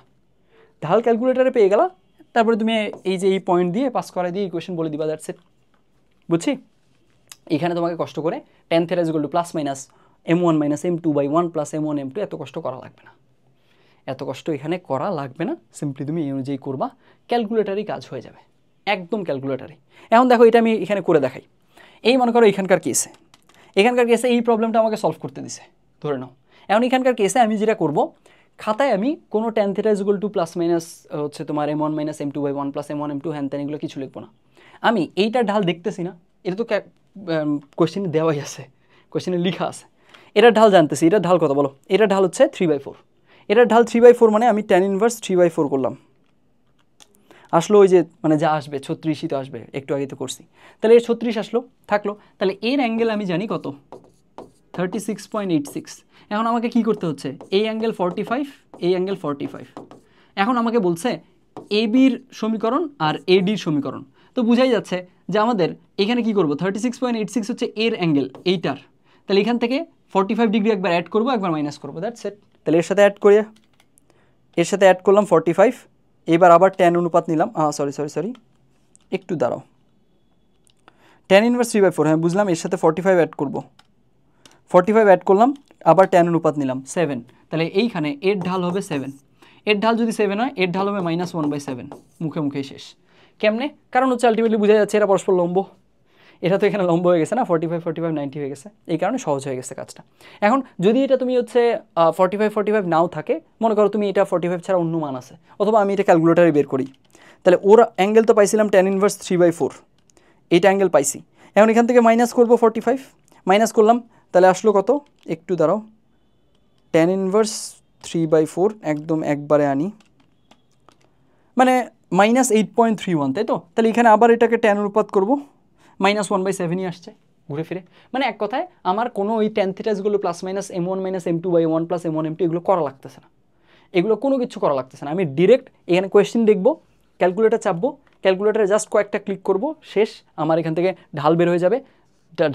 ঢাল ক্যালকুলেটারে পেয়ে গেলা, তারপরে তুমি এই যে এই পয়েন্ট দিয়ে পাস করাই দিয়ে ইকুয়েশন বলে দিবা, দ্যাটস ইট, বুঝছি? এখানে তোমাকে কষ্ট করে tan θ = +- m1 minus m2 by 1 plus m1 m2 এত কষ্ট করা লাগবে না, এত কষ্ট এখানে করা লাগবে না, সিম্পলি তুমি এই অনুযায়ী করবা, ক্যালকুলেটারই কাজ হয়ে যাবে, একদম ক্যালকুলেটারই। এখন দেখো এটা আমি এখানে করে দেখাই। এই মনে করো এখানকার কেসে এই প্রবলেমটা আমাকে সলভ করতে দিছে ধরে নাও। এখন এখানকার কেসে আমি যেটা করব, খাতায় আমি কোনো tan θ = প্লাস মাইনাস হচ্ছে তোমার m1 minus m2 by 1 plus m1 m2 হ্যান ত্যান এগুলো কিছু লিখবো না। আমি এইটার ঢাল দেখতেছি না, এটা তো কোয়েশ্চেনে দেওয়াই আছে, কোয়েশ্চেনে লেখা আছে। এটার ঢাল জানতেছি, এটার ঢাল কত বলো? এটার ঢাল হচ্ছে 3/4। এটার ঢাল 3/4 মানে আমি tan ইনভার্স 3/4 করলাম, আসলো ওই যে মানে যা আসবে 36ই তো আসবে, একটু আগে তো করছি। তাহলে এর 36 আসলো, থাকলো। তাহলে এর অ্যাঙ্গেল আমি জানি কত, 36.86। এখন আমাকে কি করতে হচ্ছে, এই অ্যাঙ্গেল 45, এই অ্যাঙ্গেল 45। এখন আমাকে বলছে এবির সমীকরণ আর এডির সমীকরণ, তো বুঝাই যাচ্ছে যে আমাদের এখানে কি করব, 36.86 হচ্ছে এর অ্যাঙ্গেল এইটার, তাহলে এখান থেকে 45 ডিগ্রি একবার অ্যাড করবো, একবার মাইনাস করবো, দ্যাটস ইট। তাহলে এর সাথে অ্যাড করিয়া, এর সাথে অ্যাড করলাম 45, এবার আবার tan অনুপাত নিলাম, সরি একটু দাঁড়াও, tan ইনভার্স 3/4, হ্যাঁ বুঝলাম, এর সাথে 45 অ্যাড করব, 45 অ্যাড করলাম, আবার tan অনুপাত নিলাম 7, তাহলে এইখানে এর ঢাল হবে 7। এর ঢাল যদি 7 হয়, এর ঢাল হবে -1/7, মুখে মুখেই শেষ। কেমনে? কারণ হচ্ছে আলটিমেটলি বোঝা যাচ্ছে এরা পরস্পর লম্ব, এটা তো এখানে লম্ব হয়ে গেছে না, 45 90 হয়ে গেছে, এই কারণে সহজ হয়ে গেছে কাজটা। এখন যদি এটা তুমি হচ্ছে 45 নাও থাকে, মনে করো তুমি এটা 45 ছাড়া অন্য মান আছে, অথবা আমি এটা ক্যালকুলেটারে বের করি, তাহলে ওর অ্যাঙ্গেল তো পাইছিলাম tan ইনভার্স 3/4, এইটা অ্যাঙ্গেল পাইছি। এখন এখান থেকে মাইনাস করবো 45, মাইনাস করলাম, তাহলে আসলো কত, একটু দাঁড়াও, tan ইনভার্স 3/4 একদম একবারে আনি, মানে -8.31, তাই তো? তাহলে এখানে আবার এটাকে tan অনুপাত করবো, -1/7ই আসছে ঘুরে ফিরে। মানে এক কথায় আমার কোনো ওই tan থিটাসগুলো plus minus m1 minus m2 by 1 plus m1 m2 এগুলো করা লাগতেছে না, এগুলো কোনো কিছু করা লাগতেছে না। আমি ডিরেক্ট এখানে কোয়েশ্চেন দেখবো, ক্যালকুলেটার চাপবো, ক্যালকুলেটারে জাস্ট কয়েকটা ক্লিক করব, শেষ, আমার এখান থেকে ঢাল বের হয়ে যাবে।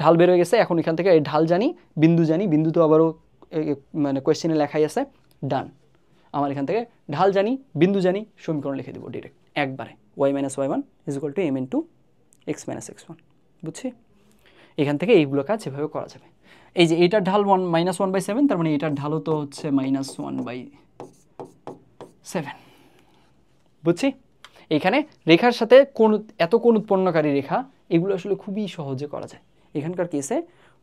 ঢাল বের হয়ে গেছে, এখন এখান থেকে এই ঢাল জানি, বিন্দু জানি, বিন্দু তো আবারও মানে কোয়েশ্চেনে লেখাই আছে, ডান। আমার এখান থেকে ঢাল জানি, বিন্দু জানি, সমীকরণ লিখে দেবো ডিরেক্ট একবারে, y - y1 = m × x - x1, বুঝছি? এখান থেকে এইগুলো কাজ এভাবে করা যাবে। এই যে এইটার ঢাল -1/7, তার মানে এটার ঢালও তো হচ্ছে -1/7, বুঝছি? এখানে রেখার সাথে কোন, এত কোন উৎপন্নকারী রেখা, এগুলো আসলে খুবই সহজে করা যায়। এখানকার কেসে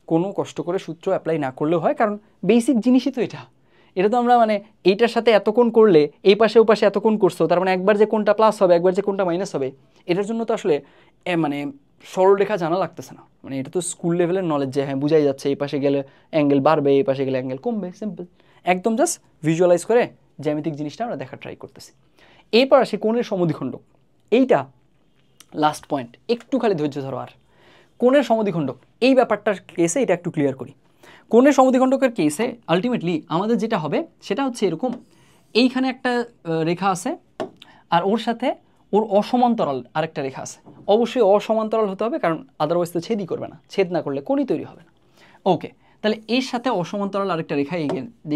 কোনো কষ্ট করে সূত্র অ্যাপ্লাই না করলেও হয়, কারণ বেসিক জিনিসই তো এটা। এটা তো আমরা মানে এইটার সাথে এত কোণ করলে এই পাশে ও পাশে এত কোণ করছো, তার মানে একবার যে কোণটা প্লাস হবে, একবার যে কোণটা মাইনাস হবে, এটার জন্য তো আসলে মানে সরলরেখা জানা লাগতেছে না। মানে এটা তো স্কুল লেভেলের নলেজ, যে হ্যাঁ বুঝাই যাচ্ছে এই পাশে গেলে অ্যাঙ্গেল বাড়বে, এই পাশে গেলে অ্যাঙ্গেল কমবে, সিম্পল। একদম জাস্ট ভিজুয়ালাইজ করে জ্যামিতিক জিনিসটা আমরা দেখার ট্রাই করতেছি। এরপর আসে কোণের সমদ্বিখণ্ডক, এইটা লাস্ট পয়েন্ট, একটু খালি ধৈর্য ধরো। আর কোণের সমদ্বিখণ্ডক এই ব্যাপারটার কেসে এটা একটু ক্লিয়ার করি। কোণের সমদ্বিখণ্ডকের কেসে আলটিমেটলি আমাদের যেটা হবে সেটা হচ্ছে এরকম, এইখানে একটা রেখা আছে, আর ওর সাথে ওর অসমান্তরাল আরেকটা রেখা আছে। অবশ্যই অসমান্তরাল হতে হবে, কারণ আদারওয়াইজ তো ছেদই করবে না, ছেদ না করলে কোণই তৈরি হবে না। ওকে, তাহলে এর সাথে অসমান্তরাল আরেকটা রেখা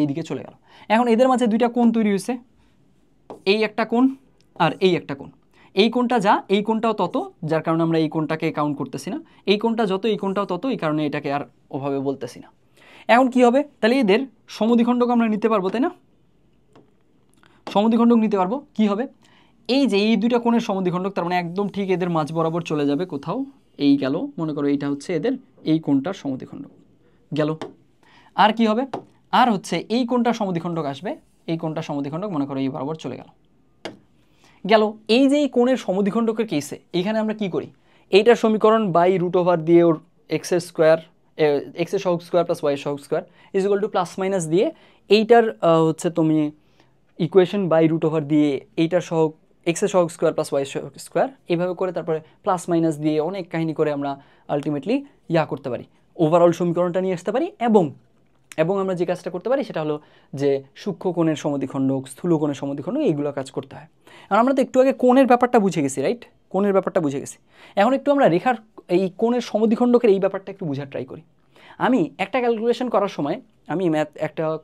এইদিকে চলে গেল। এখন এদের মাঝে দুইটা কোণ তৈরি হয়েছে, এই একটা কোণ আর এই একটা কোণ। এই কোণটা যা, এই কোণটাও তত, যার কারণে আমরা এই কোণটাকে কাউন্ট করতেছি না। এই কোণটা যত, এই কোণটাও তত, এই কারণে এটাকে আর ওভাবে বলতেছি না। এখন কি হবে, তাহলে এদের সমদ্বিখণ্ডক আমরা নিতে পারবো, তাই না? সমদ্বিখণ্ডক নিতে পারবো, কি হবে, এই যে এই দুইটা কোণের সমদ্বিখণ্ডক, তার মানে একদম ঠিক এদের মাঝ বরাবর চলে যাবে কোথাও, এই গেল, মনে করো এইটা হচ্ছে এদের এই কোণটার সমদ্বিখণ্ডক গেল। আর কি হবে, আর হচ্ছে এই কোণটার সমদ্বিখণ্ডক আসবে, এই কোণটার সমদ্বিখণ্ডক মনে করো এই বরাবর চলে গেল। এই যে এই কোণের সমদ্বিখণ্ডকের কেসে এইখানে আমরা কি করি, এইটার সমীকরণ বাই √ওভার দিয়ে ওর x এর সহগ স্কোয়ার প্লাস y এর সহগ স্কোয়ার = প্লাস মাইনাস দিয়ে, এইটার হচ্ছে তুমি ইকুয়েশন বাই √ওভার দিয়ে এইটার সহগ x এর সহগ স্কোয়ার প্লাস y এর সহগ স্কোয়ার, এইভাবে করে তারপরে প্লাস মাইনাস দিয়ে অনেক কাহিনী করে আমরা আলটিমেটলি করতে পারি, ওভারঅল সমীকরণটা নিয়ে আসতে পারি। এবং আমরা যে কাজটা করতে পারি সেটা হলো যে সূক্ষ্ম কোণের সমদ্বিখণ্ডক, স্থূল কোণের সমদ্বিখণ্ডক, এইগুলো কাজ করতে হয়। আর আমরা তো একটু আগে কোণের ব্যাপারটা বুঝে গেছি, রাইট? কোণের ব্যাপারটা বুঝে গেছি। এখন একটু আমরা রেখার এই কোণের সমদ্বিখণ্ডকের এই ব্যাপারটা একটু বোঝার ট্রাই করি। আমি একটা ক্যালকুলেশন করার সময়, আমি ম্যাথ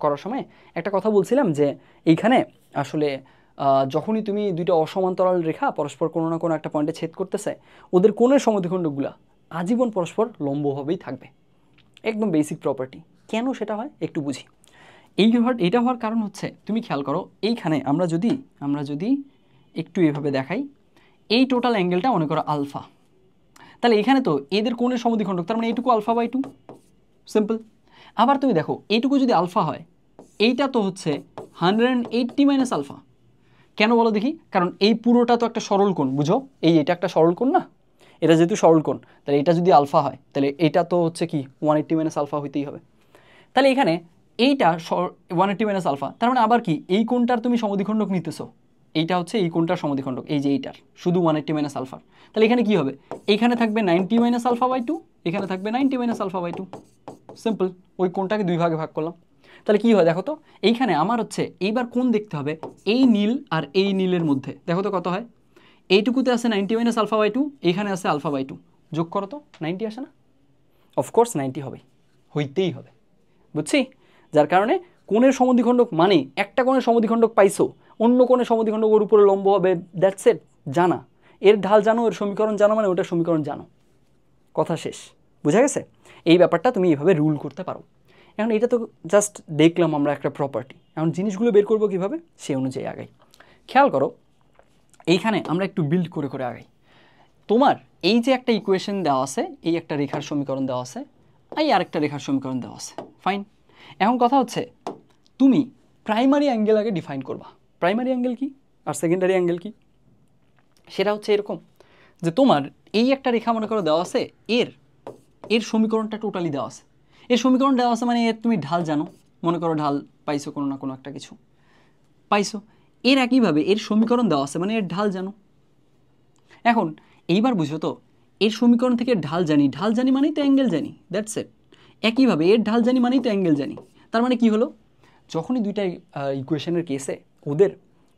করার সময় একটা কথা বলছিলাম যে এইখানে আসলে যখনই তুমি দুইটা অসমান্তরাল রেখা পরস্পর কোনো না কোনো একটা পয়েন্টে ছেদ করতেছে, ওদের কোণের সমদ্বিখণ্ডকগুলো আজীবন পরস্পর লম্বভাবেই থাকবে, একদম বেসিক প্রপার্টি। কেন সেটা হয় একটু বুঝি। এইটা হওয়ার কারণ হচ্ছে, তুমি খেয়াল করো এইখানে আমরা যদি একটু এভাবে দেখাই, এই টোটাল অ্যাঙ্গেলটা মনে করো আলফা, তাহলে এখানে তো এদের কোণের সমদ্বিখণ্ডক, তার মানে এইটুকু আলফা বাই 2, সিম্পল। আবার তুমি দেখো এইটুকু যদি আলফা হয়, এইটা তো হচ্ছে 180 মাইনাস আলফা। কেন বলো দেখি? কারণ এই পুরোটা তো একটা সরল কোণ, বুঝো, এটা একটা সরল কোণ না, এটা যেহেতু সরল কোণ, তাহলে এটা যদি আলফা হয় তাহলে এটা তো হচ্ছে কি 180 মাইনাস আলফা হইতেই হবে। তাহলে এখানে এইটা 180 মাইনাস আলফা, তার মানে আবার কি এই কোণটার তুমি সমদ্বিখণ্ডক নিতেছো, এইটা হচ্ছে এই কোণটার সমদ্বিখণ্ডক, এই যে এইটার শুধু 180 মাইনাস আলফার। তাহলে এখানে কি হবে? এইখানে থাকবে 90 মাইনাস আলফা বাই 2, এখানে থাকবে 90 মাইনাস আলফা বাই 2, সিম্পল। ওই কোণটাকে দুই ভাগে ভাগ করলাম। তাহলে কি হয় দেখো তো, এইখানে আমার হচ্ছে এইবার কোণ দেখতে হবে এই নীল আর এই নীলের মধ্যে, দেখো তো কত হয়। এইটুকুতে আছে 90 মাইনাস আলফা বাই 2, এখানে আছে আলফা বাই 2, যোগ করো তো 90 আসে না? অফকোর্স 90 হবে, হইতেই হবে, বুঝছি। যার কারণে কোণের সমদ্বিখণ্ডক মানে একটা কোণের সমদ্বিখণ্ডক পাইছো, অন্য কোণের সমদ্বিখণ্ডক ওর উপরে লম্ব হবে, দ্যাটস ইট, জানা। এর ঢাল জানো, এর সমীকরণ জানো, মানে ওটার সমীকরণ জানো, কথা শেষ, বুঝা গেছে? এই ব্যাপারটা তুমি এইভাবে রুল করতে পারো। এখন এটা তো জাস্ট দেখলাম আমরা একটা প্রপার্টি, এখন জিনিসগুলো বের করবো কীভাবে সেই অনুযায়ী আগাই। খেয়াল করো এইখানে আমরা একটু বিল্ড করে করে আগাই। তোমার এই যে একটা ইকুয়েশন দেওয়া আছে, এই একটা রেখার সমীকরণ দেওয়া আছে, এই আরেকটা রেখার সমীকরণ দেওয়া আছে, ফাইন। এখন কথা হচ্ছে তুমি প্রাইমারি অ্যাঙ্গেল আগে ডিফাইন করবা। প্রাইমারি অ্যাঙ্গেল কি আর সেকেন্ডারি অ্যাঙ্গেল কি, সেটা হচ্ছে এরকম যে তোমার এই একটা রেখা মনে করো দেওয়া আছে, এর সমীকরণটা টোটালি দেওয়া আছে, এর সমীকরণ দেওয়া আছে মানে এর তুমি ঢাল জানো, মনে করো ঢাল পাইছো কোনো না কোনো একটা কিছু পাইছো, এর একইভাবে এর সমীকরণ দেওয়া আছে মানে এর ঢাল জানো। এখন এইবার বুঝো তো, এর সমীকরণ থেকে ঢাল জানি মানেই তো অ্যাঙ্গেল জানি, দ্যাটস ইট। একইভাবে এর ঢাল জানি মানেই তো অ্যাঙ্গেল জানি। তার মানে কি হলো, যখনই দুইটা ইকুয়েশনের কেসে ওদের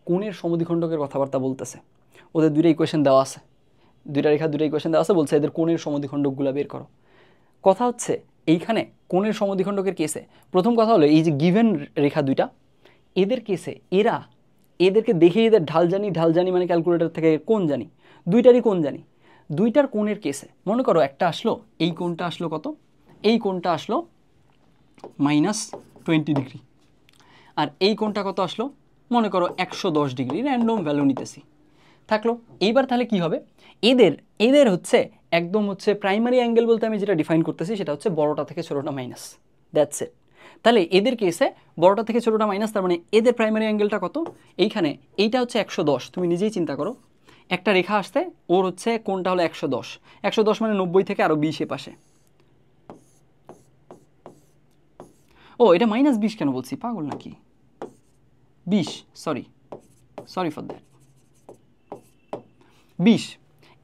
কোণের সমদ্বিখণ্ডকের কথাবার্তা বলতেছে, ওদের দুইটা ইকুয়েশন দেওয়া আছে, দুইটা ইকুয়েশন দেওয়া আছে, বলছে এদের কোণের সমদ্বিখণ্ডকগুলো বের করো। কথা হচ্ছে এইখানে কোণের সমদ্বিখণ্ডকের কেসে প্রথম কথা হলো এই যে গিভেন রেখা দুইটা, এদের কেসে এদেরকে দেখে এদের ঢাল জানি মানে ক্যালকুলেটর থেকে কোণ জানি, দুইটারই কোণ জানি। দুইটার কোণের কেসে মনে করো একটা আসলো, এই কোণটা আসলো কত, এই কোণটা আসলো -20 ডিগ্রি, আর এই কোণটা কত আসলো মনে করো 110 ডিগ্রি, র্যান্ডম ভ্যালু নিতেছি থাকলো। এইবার তাহলে কি হবে, এদের হচ্ছে একদম হচ্ছে প্রাইমারি অ্যাঙ্গেল বলতে আমি যেটা ডিফাইন করতেছি সেটা হচ্ছে বড়টা থেকে ছোটোটা মাইনাস, দ্যাটস ইট। তাহলে এদের কেসে বড়টা থেকে ছোটোটা মাইনাস, তার মানে এদের প্রাইমারি অ্যাঙ্গেলটা কত, এইখানে এইটা হচ্ছে 110, তুমি নিজেই চিন্তা করো, একটা রেখা আসতে ওর হচ্ছে কোণটা হলো 110 মানে 90 থেকে আরও 20 পাশে। ও এটা -20 কেন বলছি, পাগল নাকি, 20, সরি ফর দ্যাট, 20,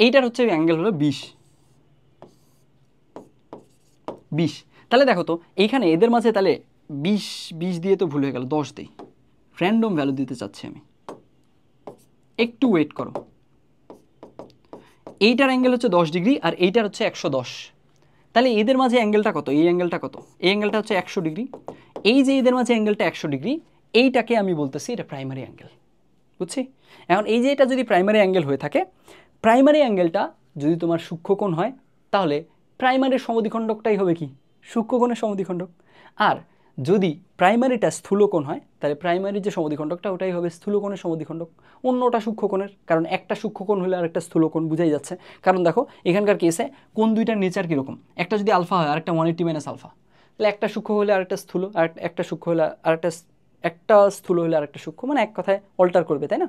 এইটার হচ্ছে অ্যাঙ্গেল হলো 20। তাহলে দেখো তো এইখানে এদের মাঝে তাহলে 20 দিয়ে তো ভুল হয়ে গেল, 10 দিই, র্যান্ডম ভ্যালু দিতে চাচ্ছি আমি, একটু ওয়েট করো। এইটার অ্যাঙ্গেল হচ্ছে 10 ডিগ্রি আর এইটার হচ্ছে 110, তাহলে এদের মাঝে অ্যাঙ্গেলটা কত, এই অ্যাঙ্গেলটা কত, এই অ্যাঙ্গেলটা হচ্ছে 100 ডিগ্রি। এই যে এদের মাঝে অ্যাঙ্গেলটা 100 ডিগ্রি, এইটাকে আমি বলতেছি এটা প্রাইমারি অ্যাঙ্গেল, বুঝছি। এখন এই যে এটা যদি প্রাইমারি অ্যাঙ্গেল হয়ে থাকে, প্রাইমারি অ্যাঙ্গেলটা যদি তোমার সূক্ষ্মকোণ হয়, তাহলে প্রাইমারির সমদ্বিখণ্ডকটাই হবে কি, সূক্ষ্মকোণের সমদ্বিখণ্ডক। আর যদি প্রাইমারিটা স্থূলকোণ হয়, তাহলে প্রাইমারির যে সমদ্বিখণ্ডকটা ওটাই হবে স্থূলকোণের সমদ্বিখণ্ডক, অন্যটা সূক্ষ্মকোণের, কারণ একটা সূক্ষ্মকোণ হলে আর একটা স্থূলকোণ, বুঝাই যাচ্ছে। কারণ দেখো এখানকার কেসে কোন দুইটার নেচার কীরকম, একটা যদি আলফা হয় আর একটা 180 মাইনাস আলফা, তাহলে একটা সূক্ষ্ম হলে আরেকটা স্থূল, আর একটা সূক্ষ্ম হলে আরেকটা, একটা স্থূল হলে আরেকটা সূক্ষ্ম, মানে এক কথায় অল্টার করবে, তাই না?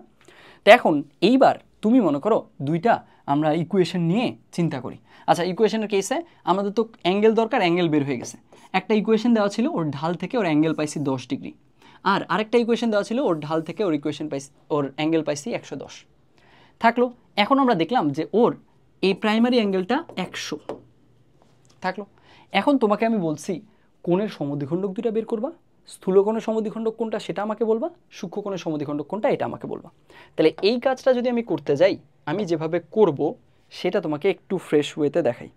তো এখন এইবার তুমি মনে করো দুইটা আমরা ইকুয়েশন নিয়ে চিন্তা করি। আচ্ছা, ইকুয়েশনের কেসে আমাদের তো অ্যাঙ্গেল দরকার, অ্যাঙ্গেল বের হয়ে গেছে। একটা ইকুয়েশন দেওয়া ছিল ওর ঢাল থেকে ওর অ্যাঙ্গেল পাইছি 10 ডিগ্রি, আর আরেকটা ইকুয়েশন দেওয়া ছিল ওর ঢাল থেকে ওর ওর অ্যাঙ্গেল পাইছি 110 থাকলো। এখন আমরা দেখলাম যে ওর এই প্রাইমারি অ্যাঙ্গেলটা 100 থাকলো। এখন তোমাকে আমি বলছি কোণের সমদ্বিখণ্ডক দুইটা বের করবা, স্থূলকোণের সমদ্বিখণ্ডক কোনটা সেটা আমাকে বলবা, সূক্ষ্মকোণের সমদ্বিখণ্ডক কোনটা এটা আমাকে বলবা। তাহলে এই কাজটা যদি আমি করতে যাই, আমি যেভাবে করব সেটা তোমাকে একটু ফ্রেশ ওয়েতে দেখাই।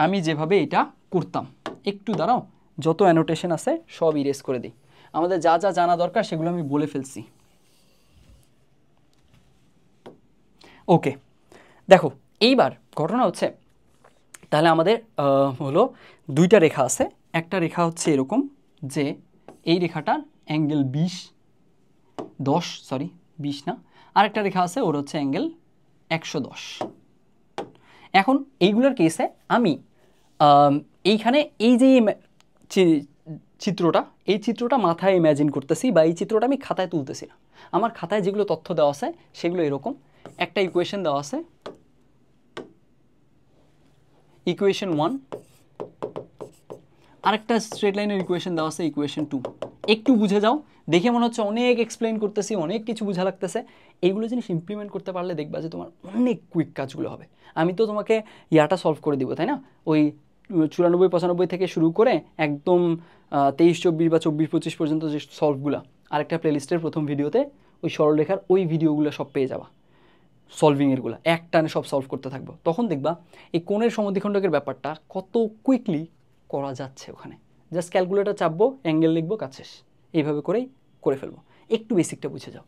আমি যেভাবে এটা করতাম, একটু দাঁড়াও, যত অ্যানোটেশন আছে সব ইরেজ করে দিই, আমাদের যা যা জানা দরকার সেগুলো আমি বলে ফেলছি। ওকে, দেখো এইবার ঘটনা হচ্ছে তাহলে আমাদের হলো দুইটা রেখা আছে, একটা রেখা হচ্ছে এরকম যে এই রেখাটার অ্যাঙ্গেল 20 না, আরেকটা রেখা আছে ওর হচ্ছে অ্যাঙ্গেল 110। এখন এইগুলোর কেসে আমি এইখানে এই যে চিত্রটা মাথায় ইম্যাজিন করতেছি, বা এই চিত্রটা আমি খাতায় তুলতেছি না। আমার খাতায় যেগুলো তথ্য দেওয়া আছে সেগুলো এরকম, একটা ইকুয়েশন দেওয়া আছে, ইকুয়েশন 1, আরেকটা স্ট্রেট লাইনের ইকুয়েশন দেওয়া আছে, ইকুয়েশন 2। একটু বুঝে যাও, দেখে মনে হচ্ছে অনেক এক্সপ্লেইন করতেছি, অনেক কিছু বোঝা লাগতেছে। এইগুলো জিনিস ইমপ্লিমেন্ট করতে পারলে দেখবা যে তোমার অনেক কুইক কাজগুলো হবে। আমি তো তোমাকে ইয়াটা সলভ করে দিব, তাই না? ওই 94-95 থেকে শুরু করে একদম 23-24 বা 24-25 পর্যন্ত যে সলভগুলো, আরেকটা প্লেলিস্টের প্রথম ভিডিওতে ওই সরলরেখার ওই ভিডিওগুলো সব পেয়ে যাবা, সলভিংয়েরগুলো এক টানে সব সলভ করতে থাকবো। তখন দেখবা এই কোণের সমদ্বিখণ্ডকের ব্যাপারটা কত কুইকলি করা যাচ্ছে। ওখানে জাস্ট ক্যালকুলেটর চাপবো, অ্যাঙ্গেল লিখবো, কাজ শেষ। এইভাবে করেই করে ফেলবো। একটু বেসিকটা বুঝে যাও।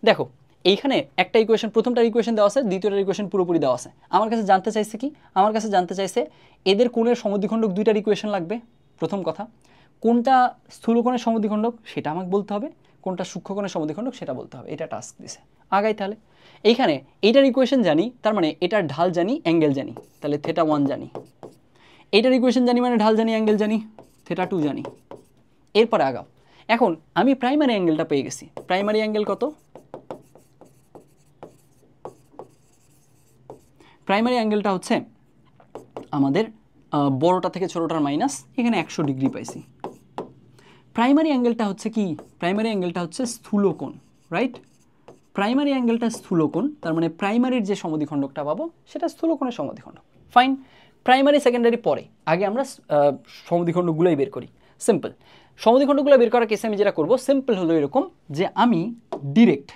দেখো এইখানে একটা ইকুয়েশন, প্রথমটার ইকুয়েশন দেওয়া আছে, দ্বিতীয়টার ইকুয়েশন পুরোপুরি দেওয়া আছে। আমার কাছে জানতে চাইছে কি? আমার কাছে জানতে চাইছে এদের কোণের সমদ্বিখণ্ডক দুইটার ইকুয়েশন লাগবে। প্রথম কথা, কোনটা স্থূলকোণের সমদ্বিখণ্ডক সেটা আমাকে বলতে হবে, কোনটা সূক্ষ্মকোণের সমদ্বিখণ্ডক সেটা বলতে হবে। এটা টাস্ক দিছে। আগাই তাহলে। এইখানে এইটার ইকুয়েশন জানি, তার মানে এটার ঢাল জানি, অ্যাঙ্গেল জানি, তাহলে θ 1 জানি। এইটার ইকুয়েশন জানি মানে ঢাল জানি, অ্যাঙ্গেল জানি, θ 2 জানি। এরপরে আগাও। এখন আমি প্রাইমারি অ্যাঙ্গেলটা পেয়ে গেছি। প্রাইমারি অ্যাঙ্গেল কত? প্রাইমারি অ্যাঙ্গেলটা হচ্ছে আমাদের বড়টা থেকে ছোটটার মাইনাস, এখানে 100 ডিগ্রি পাইছি। প্রাইমারি অ্যাঙ্গেলটা হচ্ছে কি? প্রাইমারি অ্যাঙ্গেলটা হচ্ছে স্থূলকোণ, রাইট? প্রাইমারি অ্যাঙ্গেলটা স্থূলকোণ, তার মানে প্রাইমারির যে সমদ্বিখণ্ডকটা পাবো সেটা স্থূলকোণের সমদ্বিখণ্ডক। ফাইন। প্রাইমারি সেকেন্ডারি পরে, আগে আমরা সমদ্বিখণ্ডকগুলোই বের করি। সিম্পল সমদ্বিখণ্ডকগুলো বের করার কেসে আমি যেটা করবো, সিম্পল হলো এরকম যে আমি ডিরেক্ট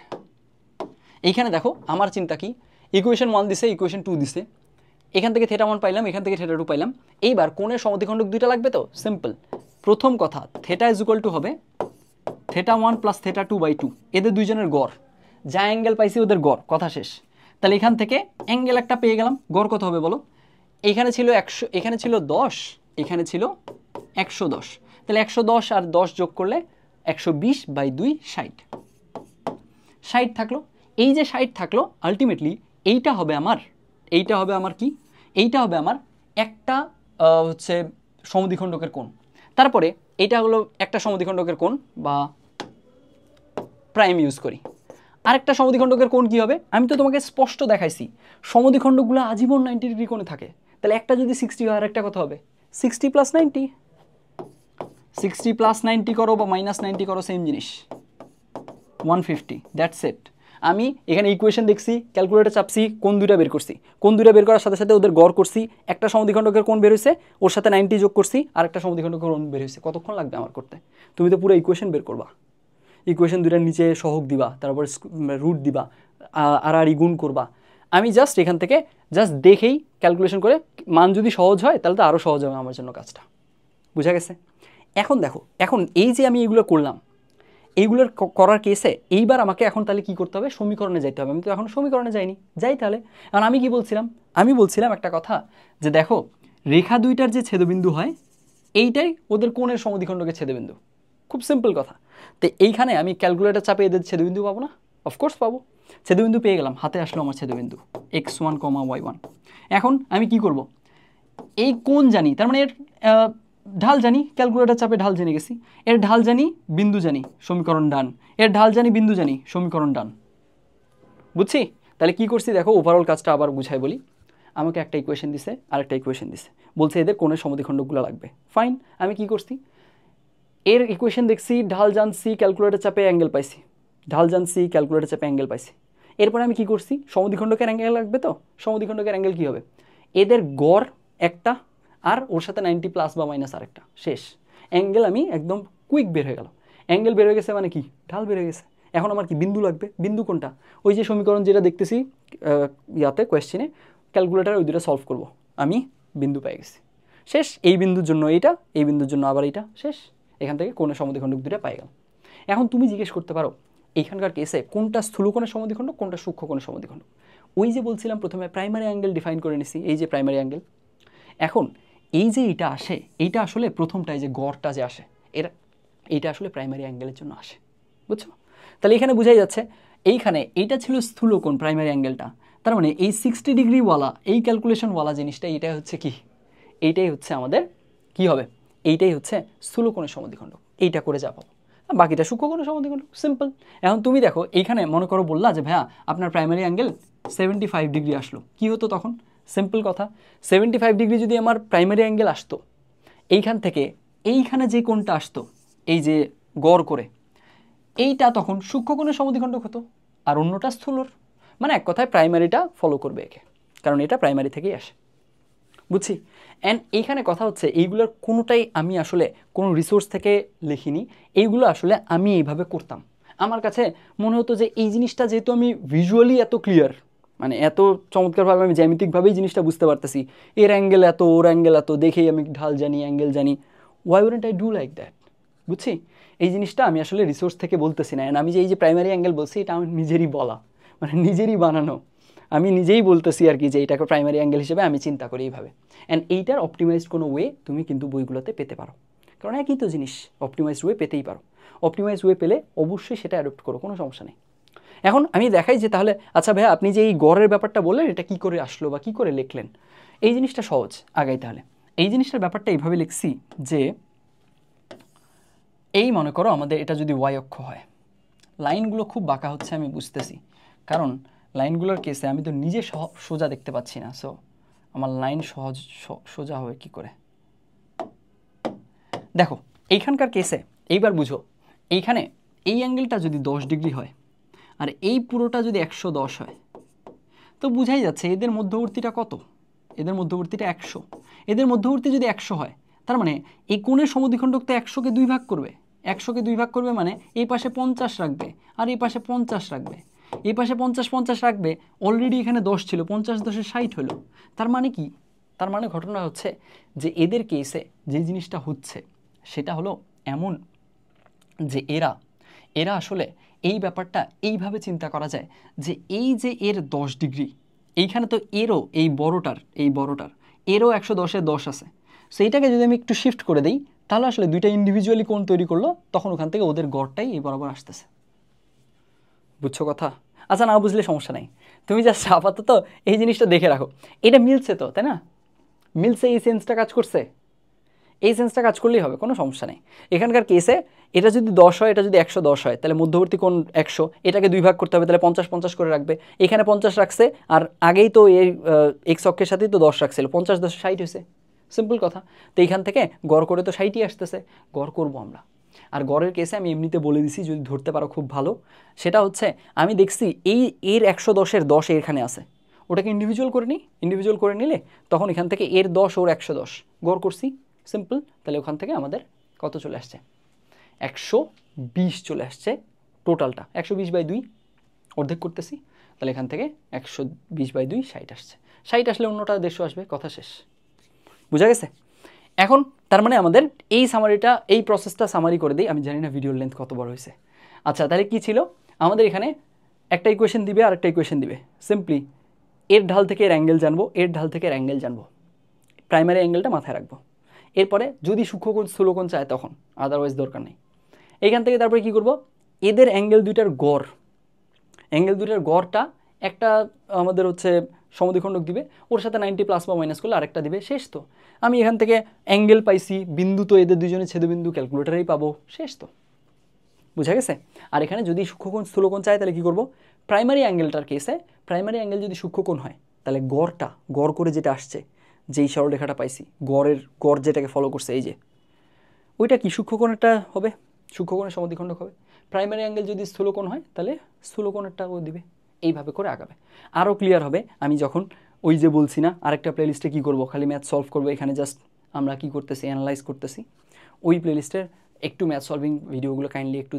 এইখানে দেখো আমার চিন্তা কি, ইকুয়েশন 1 দিছে, ইকুয়েশন 2 দিছে, এখান থেকে θ 1 পাইলাম, এখান থেকে θ 2 পাইলাম। এইবার কোণের সমদ্বিখণ্ডক দুইটা লাগবে তো, সিম্পল। প্রথম কথা, θ = হবে θ 1 + θ 2/2, এদের দুইজনের গড়, যা অ্যাঙ্গেল পাইছি ওদের গড়, কথা শেষ। তাহলে এখান থেকে অ্যাঙ্গেল একটা পেয়ে গেলাম, গড় কত হবে বলো? এখানে ছিল 100, এখানে ছিল 10, এখানে ছিল 110, তাহলে 110 আর 10 যোগ করলে 120/2 60। 60 থাকলো। এই যে 60 থাকলো, আলটিমেটলি এইটা হবে আমার কি? এইটা হবে আমার একটা হচ্ছে সমদ্বিখণ্ডকের কোণ। তারপরে এইটা হলো একটা সমদ্বিখণ্ডকের কোণ, বা প্রাইম ইউজ করি। আরেকটা সমদ্বিখণ্ডকের কোণ কি হবে? আমি তো তোমাকে স্পষ্ট দেখাইছি সমদ্বিখণ্ডকগুলো আজীবন 90 ডিগ্রি কোণে থাকে। তাহলে একটা যদি 60 হয়, আরেকটা কত হবে? 60 + 90। 60 + 90 করো বা -90 করো, সেম জিনিস, 150। That's it. আমি এখানে ইকুয়েশন দেখছি, ক্যালকুলেটর চাপছি, কোণ দুইটা বের করছি। কোণ দুইটা বের করার সাথে সাথে ওদের গড় করছি। একটা সমদ্বিখণ্ডকের কোণ বের হয়েছে, ওর সাথে 90 যোগ করছি, আর একটা সমদ্বিখণ্ডকের কোণ বের হয়েছে। কতক্ষণ লাগবে আমার করতে? তুমি তো পুরো ইকুয়েশন বের করবা। ইকুয়েশন দুইটার নিচে সহগ দিবা, তারপর রুট দিবা, আর গুণ করবা। আমি জাস্ট এখান থেকে জাস্ট দেখেই ক্যালকুলেশন করে, মান যদি সহজ হয় তাহলে তো আরও সহজ হবে আমার জন্য কাজটা। বুঝা গেছে? এখন দেখো, এখন এই যে আমি এগুলো করলাম, এইগুলোর করার কেসে এইবার আমাকে এখন তাহলে কী করতে হবে? সমীকরণে যাইতে হবে। আমি তো এখন সমীকরণে যাইনি, যাই তাহলে। কারণ আমি কি বলছিলাম? আমি বলছিলাম একটা কথা, যে দেখো রেখা দুইটার যে ছেদবিন্দু হয়, এইটাই ওদের কোণের সমদ্বিখণ্ডকের ছেদবিন্দু। খুব সিম্পল কথা। তো এইখানে আমি ক্যালকুলেটর চাপে এদের ছেদবিন্দু পাবো না? অফকোর্স পাবো। ছেদবিন্দু পেয়ে গেলাম, হাতে আসলো আমার ছেদবিন্দু x1, y1। এখন আমি কি করব? এই কোণ জানি, তার মানে এর ঢাল জানি, ক্যালকুলেটর চাপে ঢাল জেনে গেছি। এর ঢাল জানি, বিন্দু জানি, সমীকরণ ডান। এর ঢাল জানি, বিন্দু জানি, সমীকরণ ডান। বুঝছি? তাহলে কি করছি দেখো, ওভারঅল কাজটা আবার বুঝাই বলি। আমাকে একটা ইকুয়েশন দিছে, আরেকটা ইকুয়েশন দিছে, বলছে এদের কোণের সমদ্বিখণ্ডকগুলো লাগবে। ফাইন। আমি কি করছি? এর ইকুয়েশন দেখছি, ঢাল জানছি, ক্যালকুলেটর চাপে অ্যাঙ্গেল পাইছি, ঢাল জানছি, ক্যালকুলেটর চাপে অ্যাঙ্গেল পাইছি। এরপরে আমি কি করছি? সমদ্বিখণ্ডকের অ্যাঙ্গেল লাগবে তো, সমদ্বিখণ্ডকের অ্যাঙ্গেল কী হবে? এদের গড় একটা, আর ওর সাথে 90 প্লাস বা মাইনাস আরেকটা, শেষ। অ্যাঙ্গেল আমি একদম কুইক বের হয়ে গেল। অ্যাঙ্গেল বের হয়ে গেছে মানে কি? ঢাল বের হয়ে গেছে। এখন আমার কি বিন্দু লাগবে? বিন্দু কোনটা? ওই যে সমীকরণ যেটা দেখতেছি ইয়াতে কোয়েশ্চেনে, ক্যালকুলেটারে ওই দুটো সলভ করব, আমি বিন্দু পেয়ে গেছি, শেষ। এই বিন্দুর জন্য এইটা, এই বিন্দুর জন্য আবার এইটা, শেষ। এখান থেকে কোণের সমদ্বিখণ্ডক দুটো পাই গেল। এখন তুমি জিজ্ঞেস করতে পারো এইখানকার কেসে কোনটা স্থূলকোণের সমদ্বিখণ্ডক, কোনটা সূক্ষ্মকোণের সমদ্বিখণ্ডক? ওই যে বলছিলাম প্রথমে প্রাইমারি অ্যাঙ্গেল ডিফাইন করে নিছি, এই যে প্রাইমারি অ্যাঙ্গেল, এখন এই যে এটা আসে, এইটা আসলে প্রথমটায় যে গড়টা যে আসে, এইটা আসলে প্রাইমারি অ্যাঙ্গেলের জন্য আসে, বুঝছো? তাহলে এখানে বোঝাই যাচ্ছে এইখানে এইটা ছিল স্থূলকোণ প্রাইমারি অ্যাঙ্গেলটা, তার মানে এই 60 ডিগ্রিওয়ালা এই ক্যালকুলেশনওয়ালা জিনিসটা এইটাই হচ্ছে কি, এইটাই হচ্ছে আমাদের কি হবে, এইটাই হচ্ছে স্থূলকোণের সমদ্বিখণ্ডক। এইটা করে যাবো, বাকিটা সূক্ষ্মকোণের সমদ্বিখণ্ডক, সিম্পল। এখন তুমি দেখো এইখানে মনে করো বললা যে ভাইয়া আপনার প্রাইমারি অ্যাঙ্গেল 75 ডিগ্রি আসলো, কি হতো তখন? সিম্পল কথা, 75 ডিগ্রি যদি আমার প্রাইমারি অ্যাঙ্গেল আসতো, এইখান থেকে এইখানে যে কোণটা আসতো এই যে গড় করে, এইটা তখন সূক্ষ্মকোণের সমদ্বিখণ্ডক হতো, আর অন্যটা স্থূলর। মানে এক কথায় প্রাইমারিটা ফলো করবে একে, কারণ এটা প্রাইমারি থেকেই আসে, বুঝছি? অ্যান্ড এইখানে কথা হচ্ছে এইগুলোর কোনোটাই আমি আসলে কোনো রিসোর্স থেকে লিখিনি, এইগুলো আসলে আমি এইভাবে করতাম। আমার কাছে মনে হতো যে এই জিনিসটা যেহেতু আমি ভিজুয়ালি এত ক্লিয়ার, মানে এত চমৎকারভাবে আমি জ্যামিতিকভাবেই জিনিসটা বুঝতে পারতেছি, এর অ্যাঙ্গেল এত, ওর অ্যাঙ্গেল এত, দেখেই আমি ঢাল জানি, অ্যাঙ্গেল জানি, why wouldn't I do like that? বুঝছি? এই জিনিসটা আমি আসলে রিসোর্স থেকে বলতেছি না, আমি যে এই যে প্রাইমারি অ্যাঙ্গেল বলছি এটা আমার নিজেরই বলা, মানে নিজেরই বানানো, আমি নিজেই বলতেছি আর কি যে এটাকে প্রাইমারি অ্যাঙ্গেল হিসেবে আমি চিন্তা করি এইভাবে। অ্যান্ড এইটার অপটিমাইজড কোনো ওয়ে তুমি কিন্তু বইগুলোতে পেতে পারো, কারণ একই তো জিনিস, অপটিমাইজড ওয়ে পেতেই পারো। অপটিমাইজড ওয়ে পেলে অবশ্যই সেটা অ্যাডপ্ট করো, কোনো সমস্যা নেই। এখন আমি দেখাই যে তাহলে আচ্ছা ভাইয়া আপনি যে এই গড়ের ব্যাপারটা বললেন এটা কী করে আসলো বা কী করে লিখলেন, এই জিনিসটা সহজ আগাই। তাহলে এই জিনিসটার ব্যাপারটা এইভাবে লিখছি যে এই মনে করো আমাদের এটা যদি ওয়াই অক্ষ হয়, লাইনগুলো খুব বাঁকা হচ্ছে আমি বুঝতেছি, কারণ লাইনগুলোর কেসে আমি তো নিজে সোজা দেখতে পাচ্ছি না, সো আমার লাইন সোজা হবে কি করে? দেখো এইখানকার কেসে এইবার বুঝো, এইখানে এই অ্যাঙ্গেলটা যদি 10 ডিগ্রি হয় আর এই পুরোটা যদি 110 হয়, তো বুঝাই যাচ্ছে এদের মধ্যবর্তীটা কত, এদের মধ্যবর্তীটা 100। এদের মধ্যবর্তী যদি 100 হয়, তার মানে এই কোণের সমদ্বিখণ্ডক তো 100কে 2 ভাগ করবে, 100কে 2 ভাগ করবে মানে এই পাশে 50 রাখবে আর এই পাশে 50 রাখবে, এই পাশে 50 রাখবে, অলরেডি এখানে 10 ছিল, 50 10 60 হলো। তার মানে কি? তার মানে ঘটনা হচ্ছে যে এদের কেসে যে জিনিসটা হচ্ছে সেটা হলো এমন যে এরা আসলে এই ব্যাপারটা এইভাবে চিন্তা করা যায় যে এই যে এর 10 ডিগ্রি, এইখানে তো এরও এই বড়টার এরও 110-এ 10 আছে, সো এইটাকে যদি আমি একটু শিফট করে দিই তাহলে আসলে দুইটা ইন্ডিভিজুয়ালি কোণ তৈরি করলো, তখন ওখান থেকে ওদের গড়টাই এই বরাবর আসতেছে। বুঝছো কথা? আচ্ছা না বুঝলে সমস্যা নাই, তুমি জাস্ট আপাতত এই জিনিসটা দেখে রাখো, এটা মিলছে তো, তাই না? মিলছে, এই সেন্সটা কাজ করছে, এই সেন্সটা কাজ করলেই হবে, কোনো সমস্যা নেই। এখানকার কেসে এটা যদি 10 হয়, এটা যদি 110 হয়, তাহলে মধ্যবর্তী কোণ 100, এটাকে 2 ভাগ করতে হবে, তাহলে 50 করে রাখবে, এখানে 50 রাখছে, আর আগেই তো এই এক্স অক্ষের সাথেই তো 10 রাখছিল, 50 10 60 হয়েছে, সিম্পল কথা। তো এইখান থেকে গড় করে তো 60ই আসতেছে, গড় করবো আমরা। আর গড়ের কেসে আমি এমনিতে বলে দিছি, যদি ধরতে পারো খুব ভালো, সেটা হচ্ছে আমি দেখছি এই এর 110-এর 10 এখানে আছে, ওটাকে ইন্ডিভিজুয়াল করে নিই, ইন্ডিভিজুয়াল করে নিলে তখন এখান থেকে এর 10 ওর 110 গড় করছি, সিম্পল। তাহলে ওখান থেকে আমাদের কত চলে আসছে? 120 চলে আসছে টোটালটা, 120/2 অর্ধেক করতেছি, তাহলে এখান থেকে 120/2 60 আসছে, 60 আসলে অন্যটা 150 আসবে, কথা শেষ। বুঝা গেছে? এখন তার মানে আমাদের এই সামারিটা, এই প্রসেসটা সামারি করে দিই, আমি জানি না ভিডিওর লেন্থ কত বড় হয়েছে। আচ্ছা তাহলে কি ছিল আমাদের এখানে? একটা ইকুয়েশন দিবে আর একটা ইকুয়েশন দিবে, সিম্পলি এর ঢাল থেকে এর অ্যাঙ্গেল জানবো, এর ঢাল থেকে এর অ্যাঙ্গেল জানবো, প্রাইমারি অ্যাঙ্গেলটা মাথায় রাখবো, এরপরে যদি সূক্ষ্মকোণ স্থূলকোণ চায় তখন, আদারওয়াইজ দরকার নেই। এইখান থেকে তারপরে কি করব, এদের অ্যাঙ্গেল দুইটার গড়টা একটা আমাদের হচ্ছে সমদ্বিখণ্ডক দিবে, ওর সাথে 90 প্লাস বা মাইনাস করলে আরেকটা দিবে, শেষ তো। আমি এখান থেকে অ্যাঙ্গেল পাইছি, বিন্দু তো এদের দুজনের ছেদবিন্দু, ক্যালকুলেটারেই পাবো, শেষ তো। বুঝা গেছে? আর এখানে যদি সূক্ষ্মকোণ স্থূলকোণ চায় তাহলে কি করব, প্রাইমারি অ্যাঙ্গেলটার কেসে প্রাইমারি অ্যাঙ্গেল যদি সূক্ষ্মকোণ হয় তাহলে গড় করে যেটা আসছে, যেই সরলরেখাটা পাইছি, গড় যেটাকে ফলো করছে এই যে, ওইটা কি সূক্ষ্মকোণেরটা হবে, সূক্ষ্মকোণের সমদ্বিখণ্ডক হবে। প্রাইমারি অ্যাঙ্গেল যদি স্থূলকোণ হয় তাহলে স্থূলকোণেরটাও দিবে, এইভাবে করে আগাবে। আরও ক্লিয়ার হবে আমি যখন ওই যে বলছি না আরেকটা প্লেলিস্টে কী করবো, খালি ম্যাথ সলভ করবো, এখানে জাস্ট আমরা কি করতেছি, অ্যানালাইজ করতেছি। ওই প্লেলিস্টের একটু ম্যাথ সলভিং ভিডিওগুলো কাইন্ডলি একটু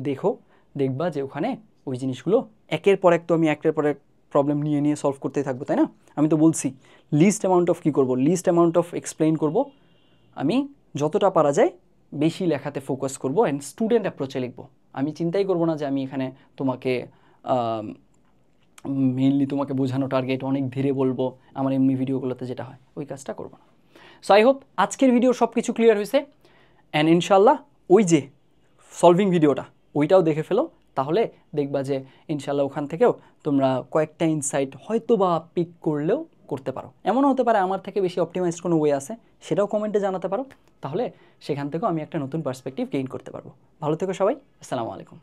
দেখবা যে ওখানে ওই জিনিসগুলো একের পর এক, তো আমি একের পর এক প্রবলেম নিয়ে সলভ করতেই থাকবো, তাই না? আমি তো বলছি লিস্ট অ্যামাউন্ট অফ কী করবো, লিস্ট অ্যামাউন্ট অফ এক্সপ্লেইন করবো, আমি যতটা পারা যায় বেশি লেখাতে ফোকাস করব অ্যান্ড স্টুডেন্ট অ্যাপ্রোচে লিখবো। আমি চিন্তাই করব না যে আমি এখানে তোমাকে মেইনলি তোমাকে বোঝানো টার্গেট অনেক ধীরে বলবো, আমার এমনি ভিডিওগুলোতে যেটা হয় ওই কাজটা করবো না। সো আই হোপ আজকের ভিডিও সব কিছু ক্লিয়ার হয়েছে, অ্যান্ড ইনশাল্লাহ ওই যে সলভিং ভিডিওটা ওইটাও দেখে ফেলো, তাহলে দেখবা যে ইনশাল্লাহ ওখান থেকেও তোমরা কয়েকটা ইনসাইট হয়তো বা পিক করলেও করতে পারো। এমনও হতে পারে আমার থেকে বেশি অপটিমাইজড কোনো ওয়ে আছে, সেটাও কমেন্টে জানাতে পারো, তাহলে সেখান থেকেও আমি একটা নতুন পার্সপেক্টিভ গেইন করতে পারবো। ভালো থেকো সবাই, আসসালামু আলাইকুম।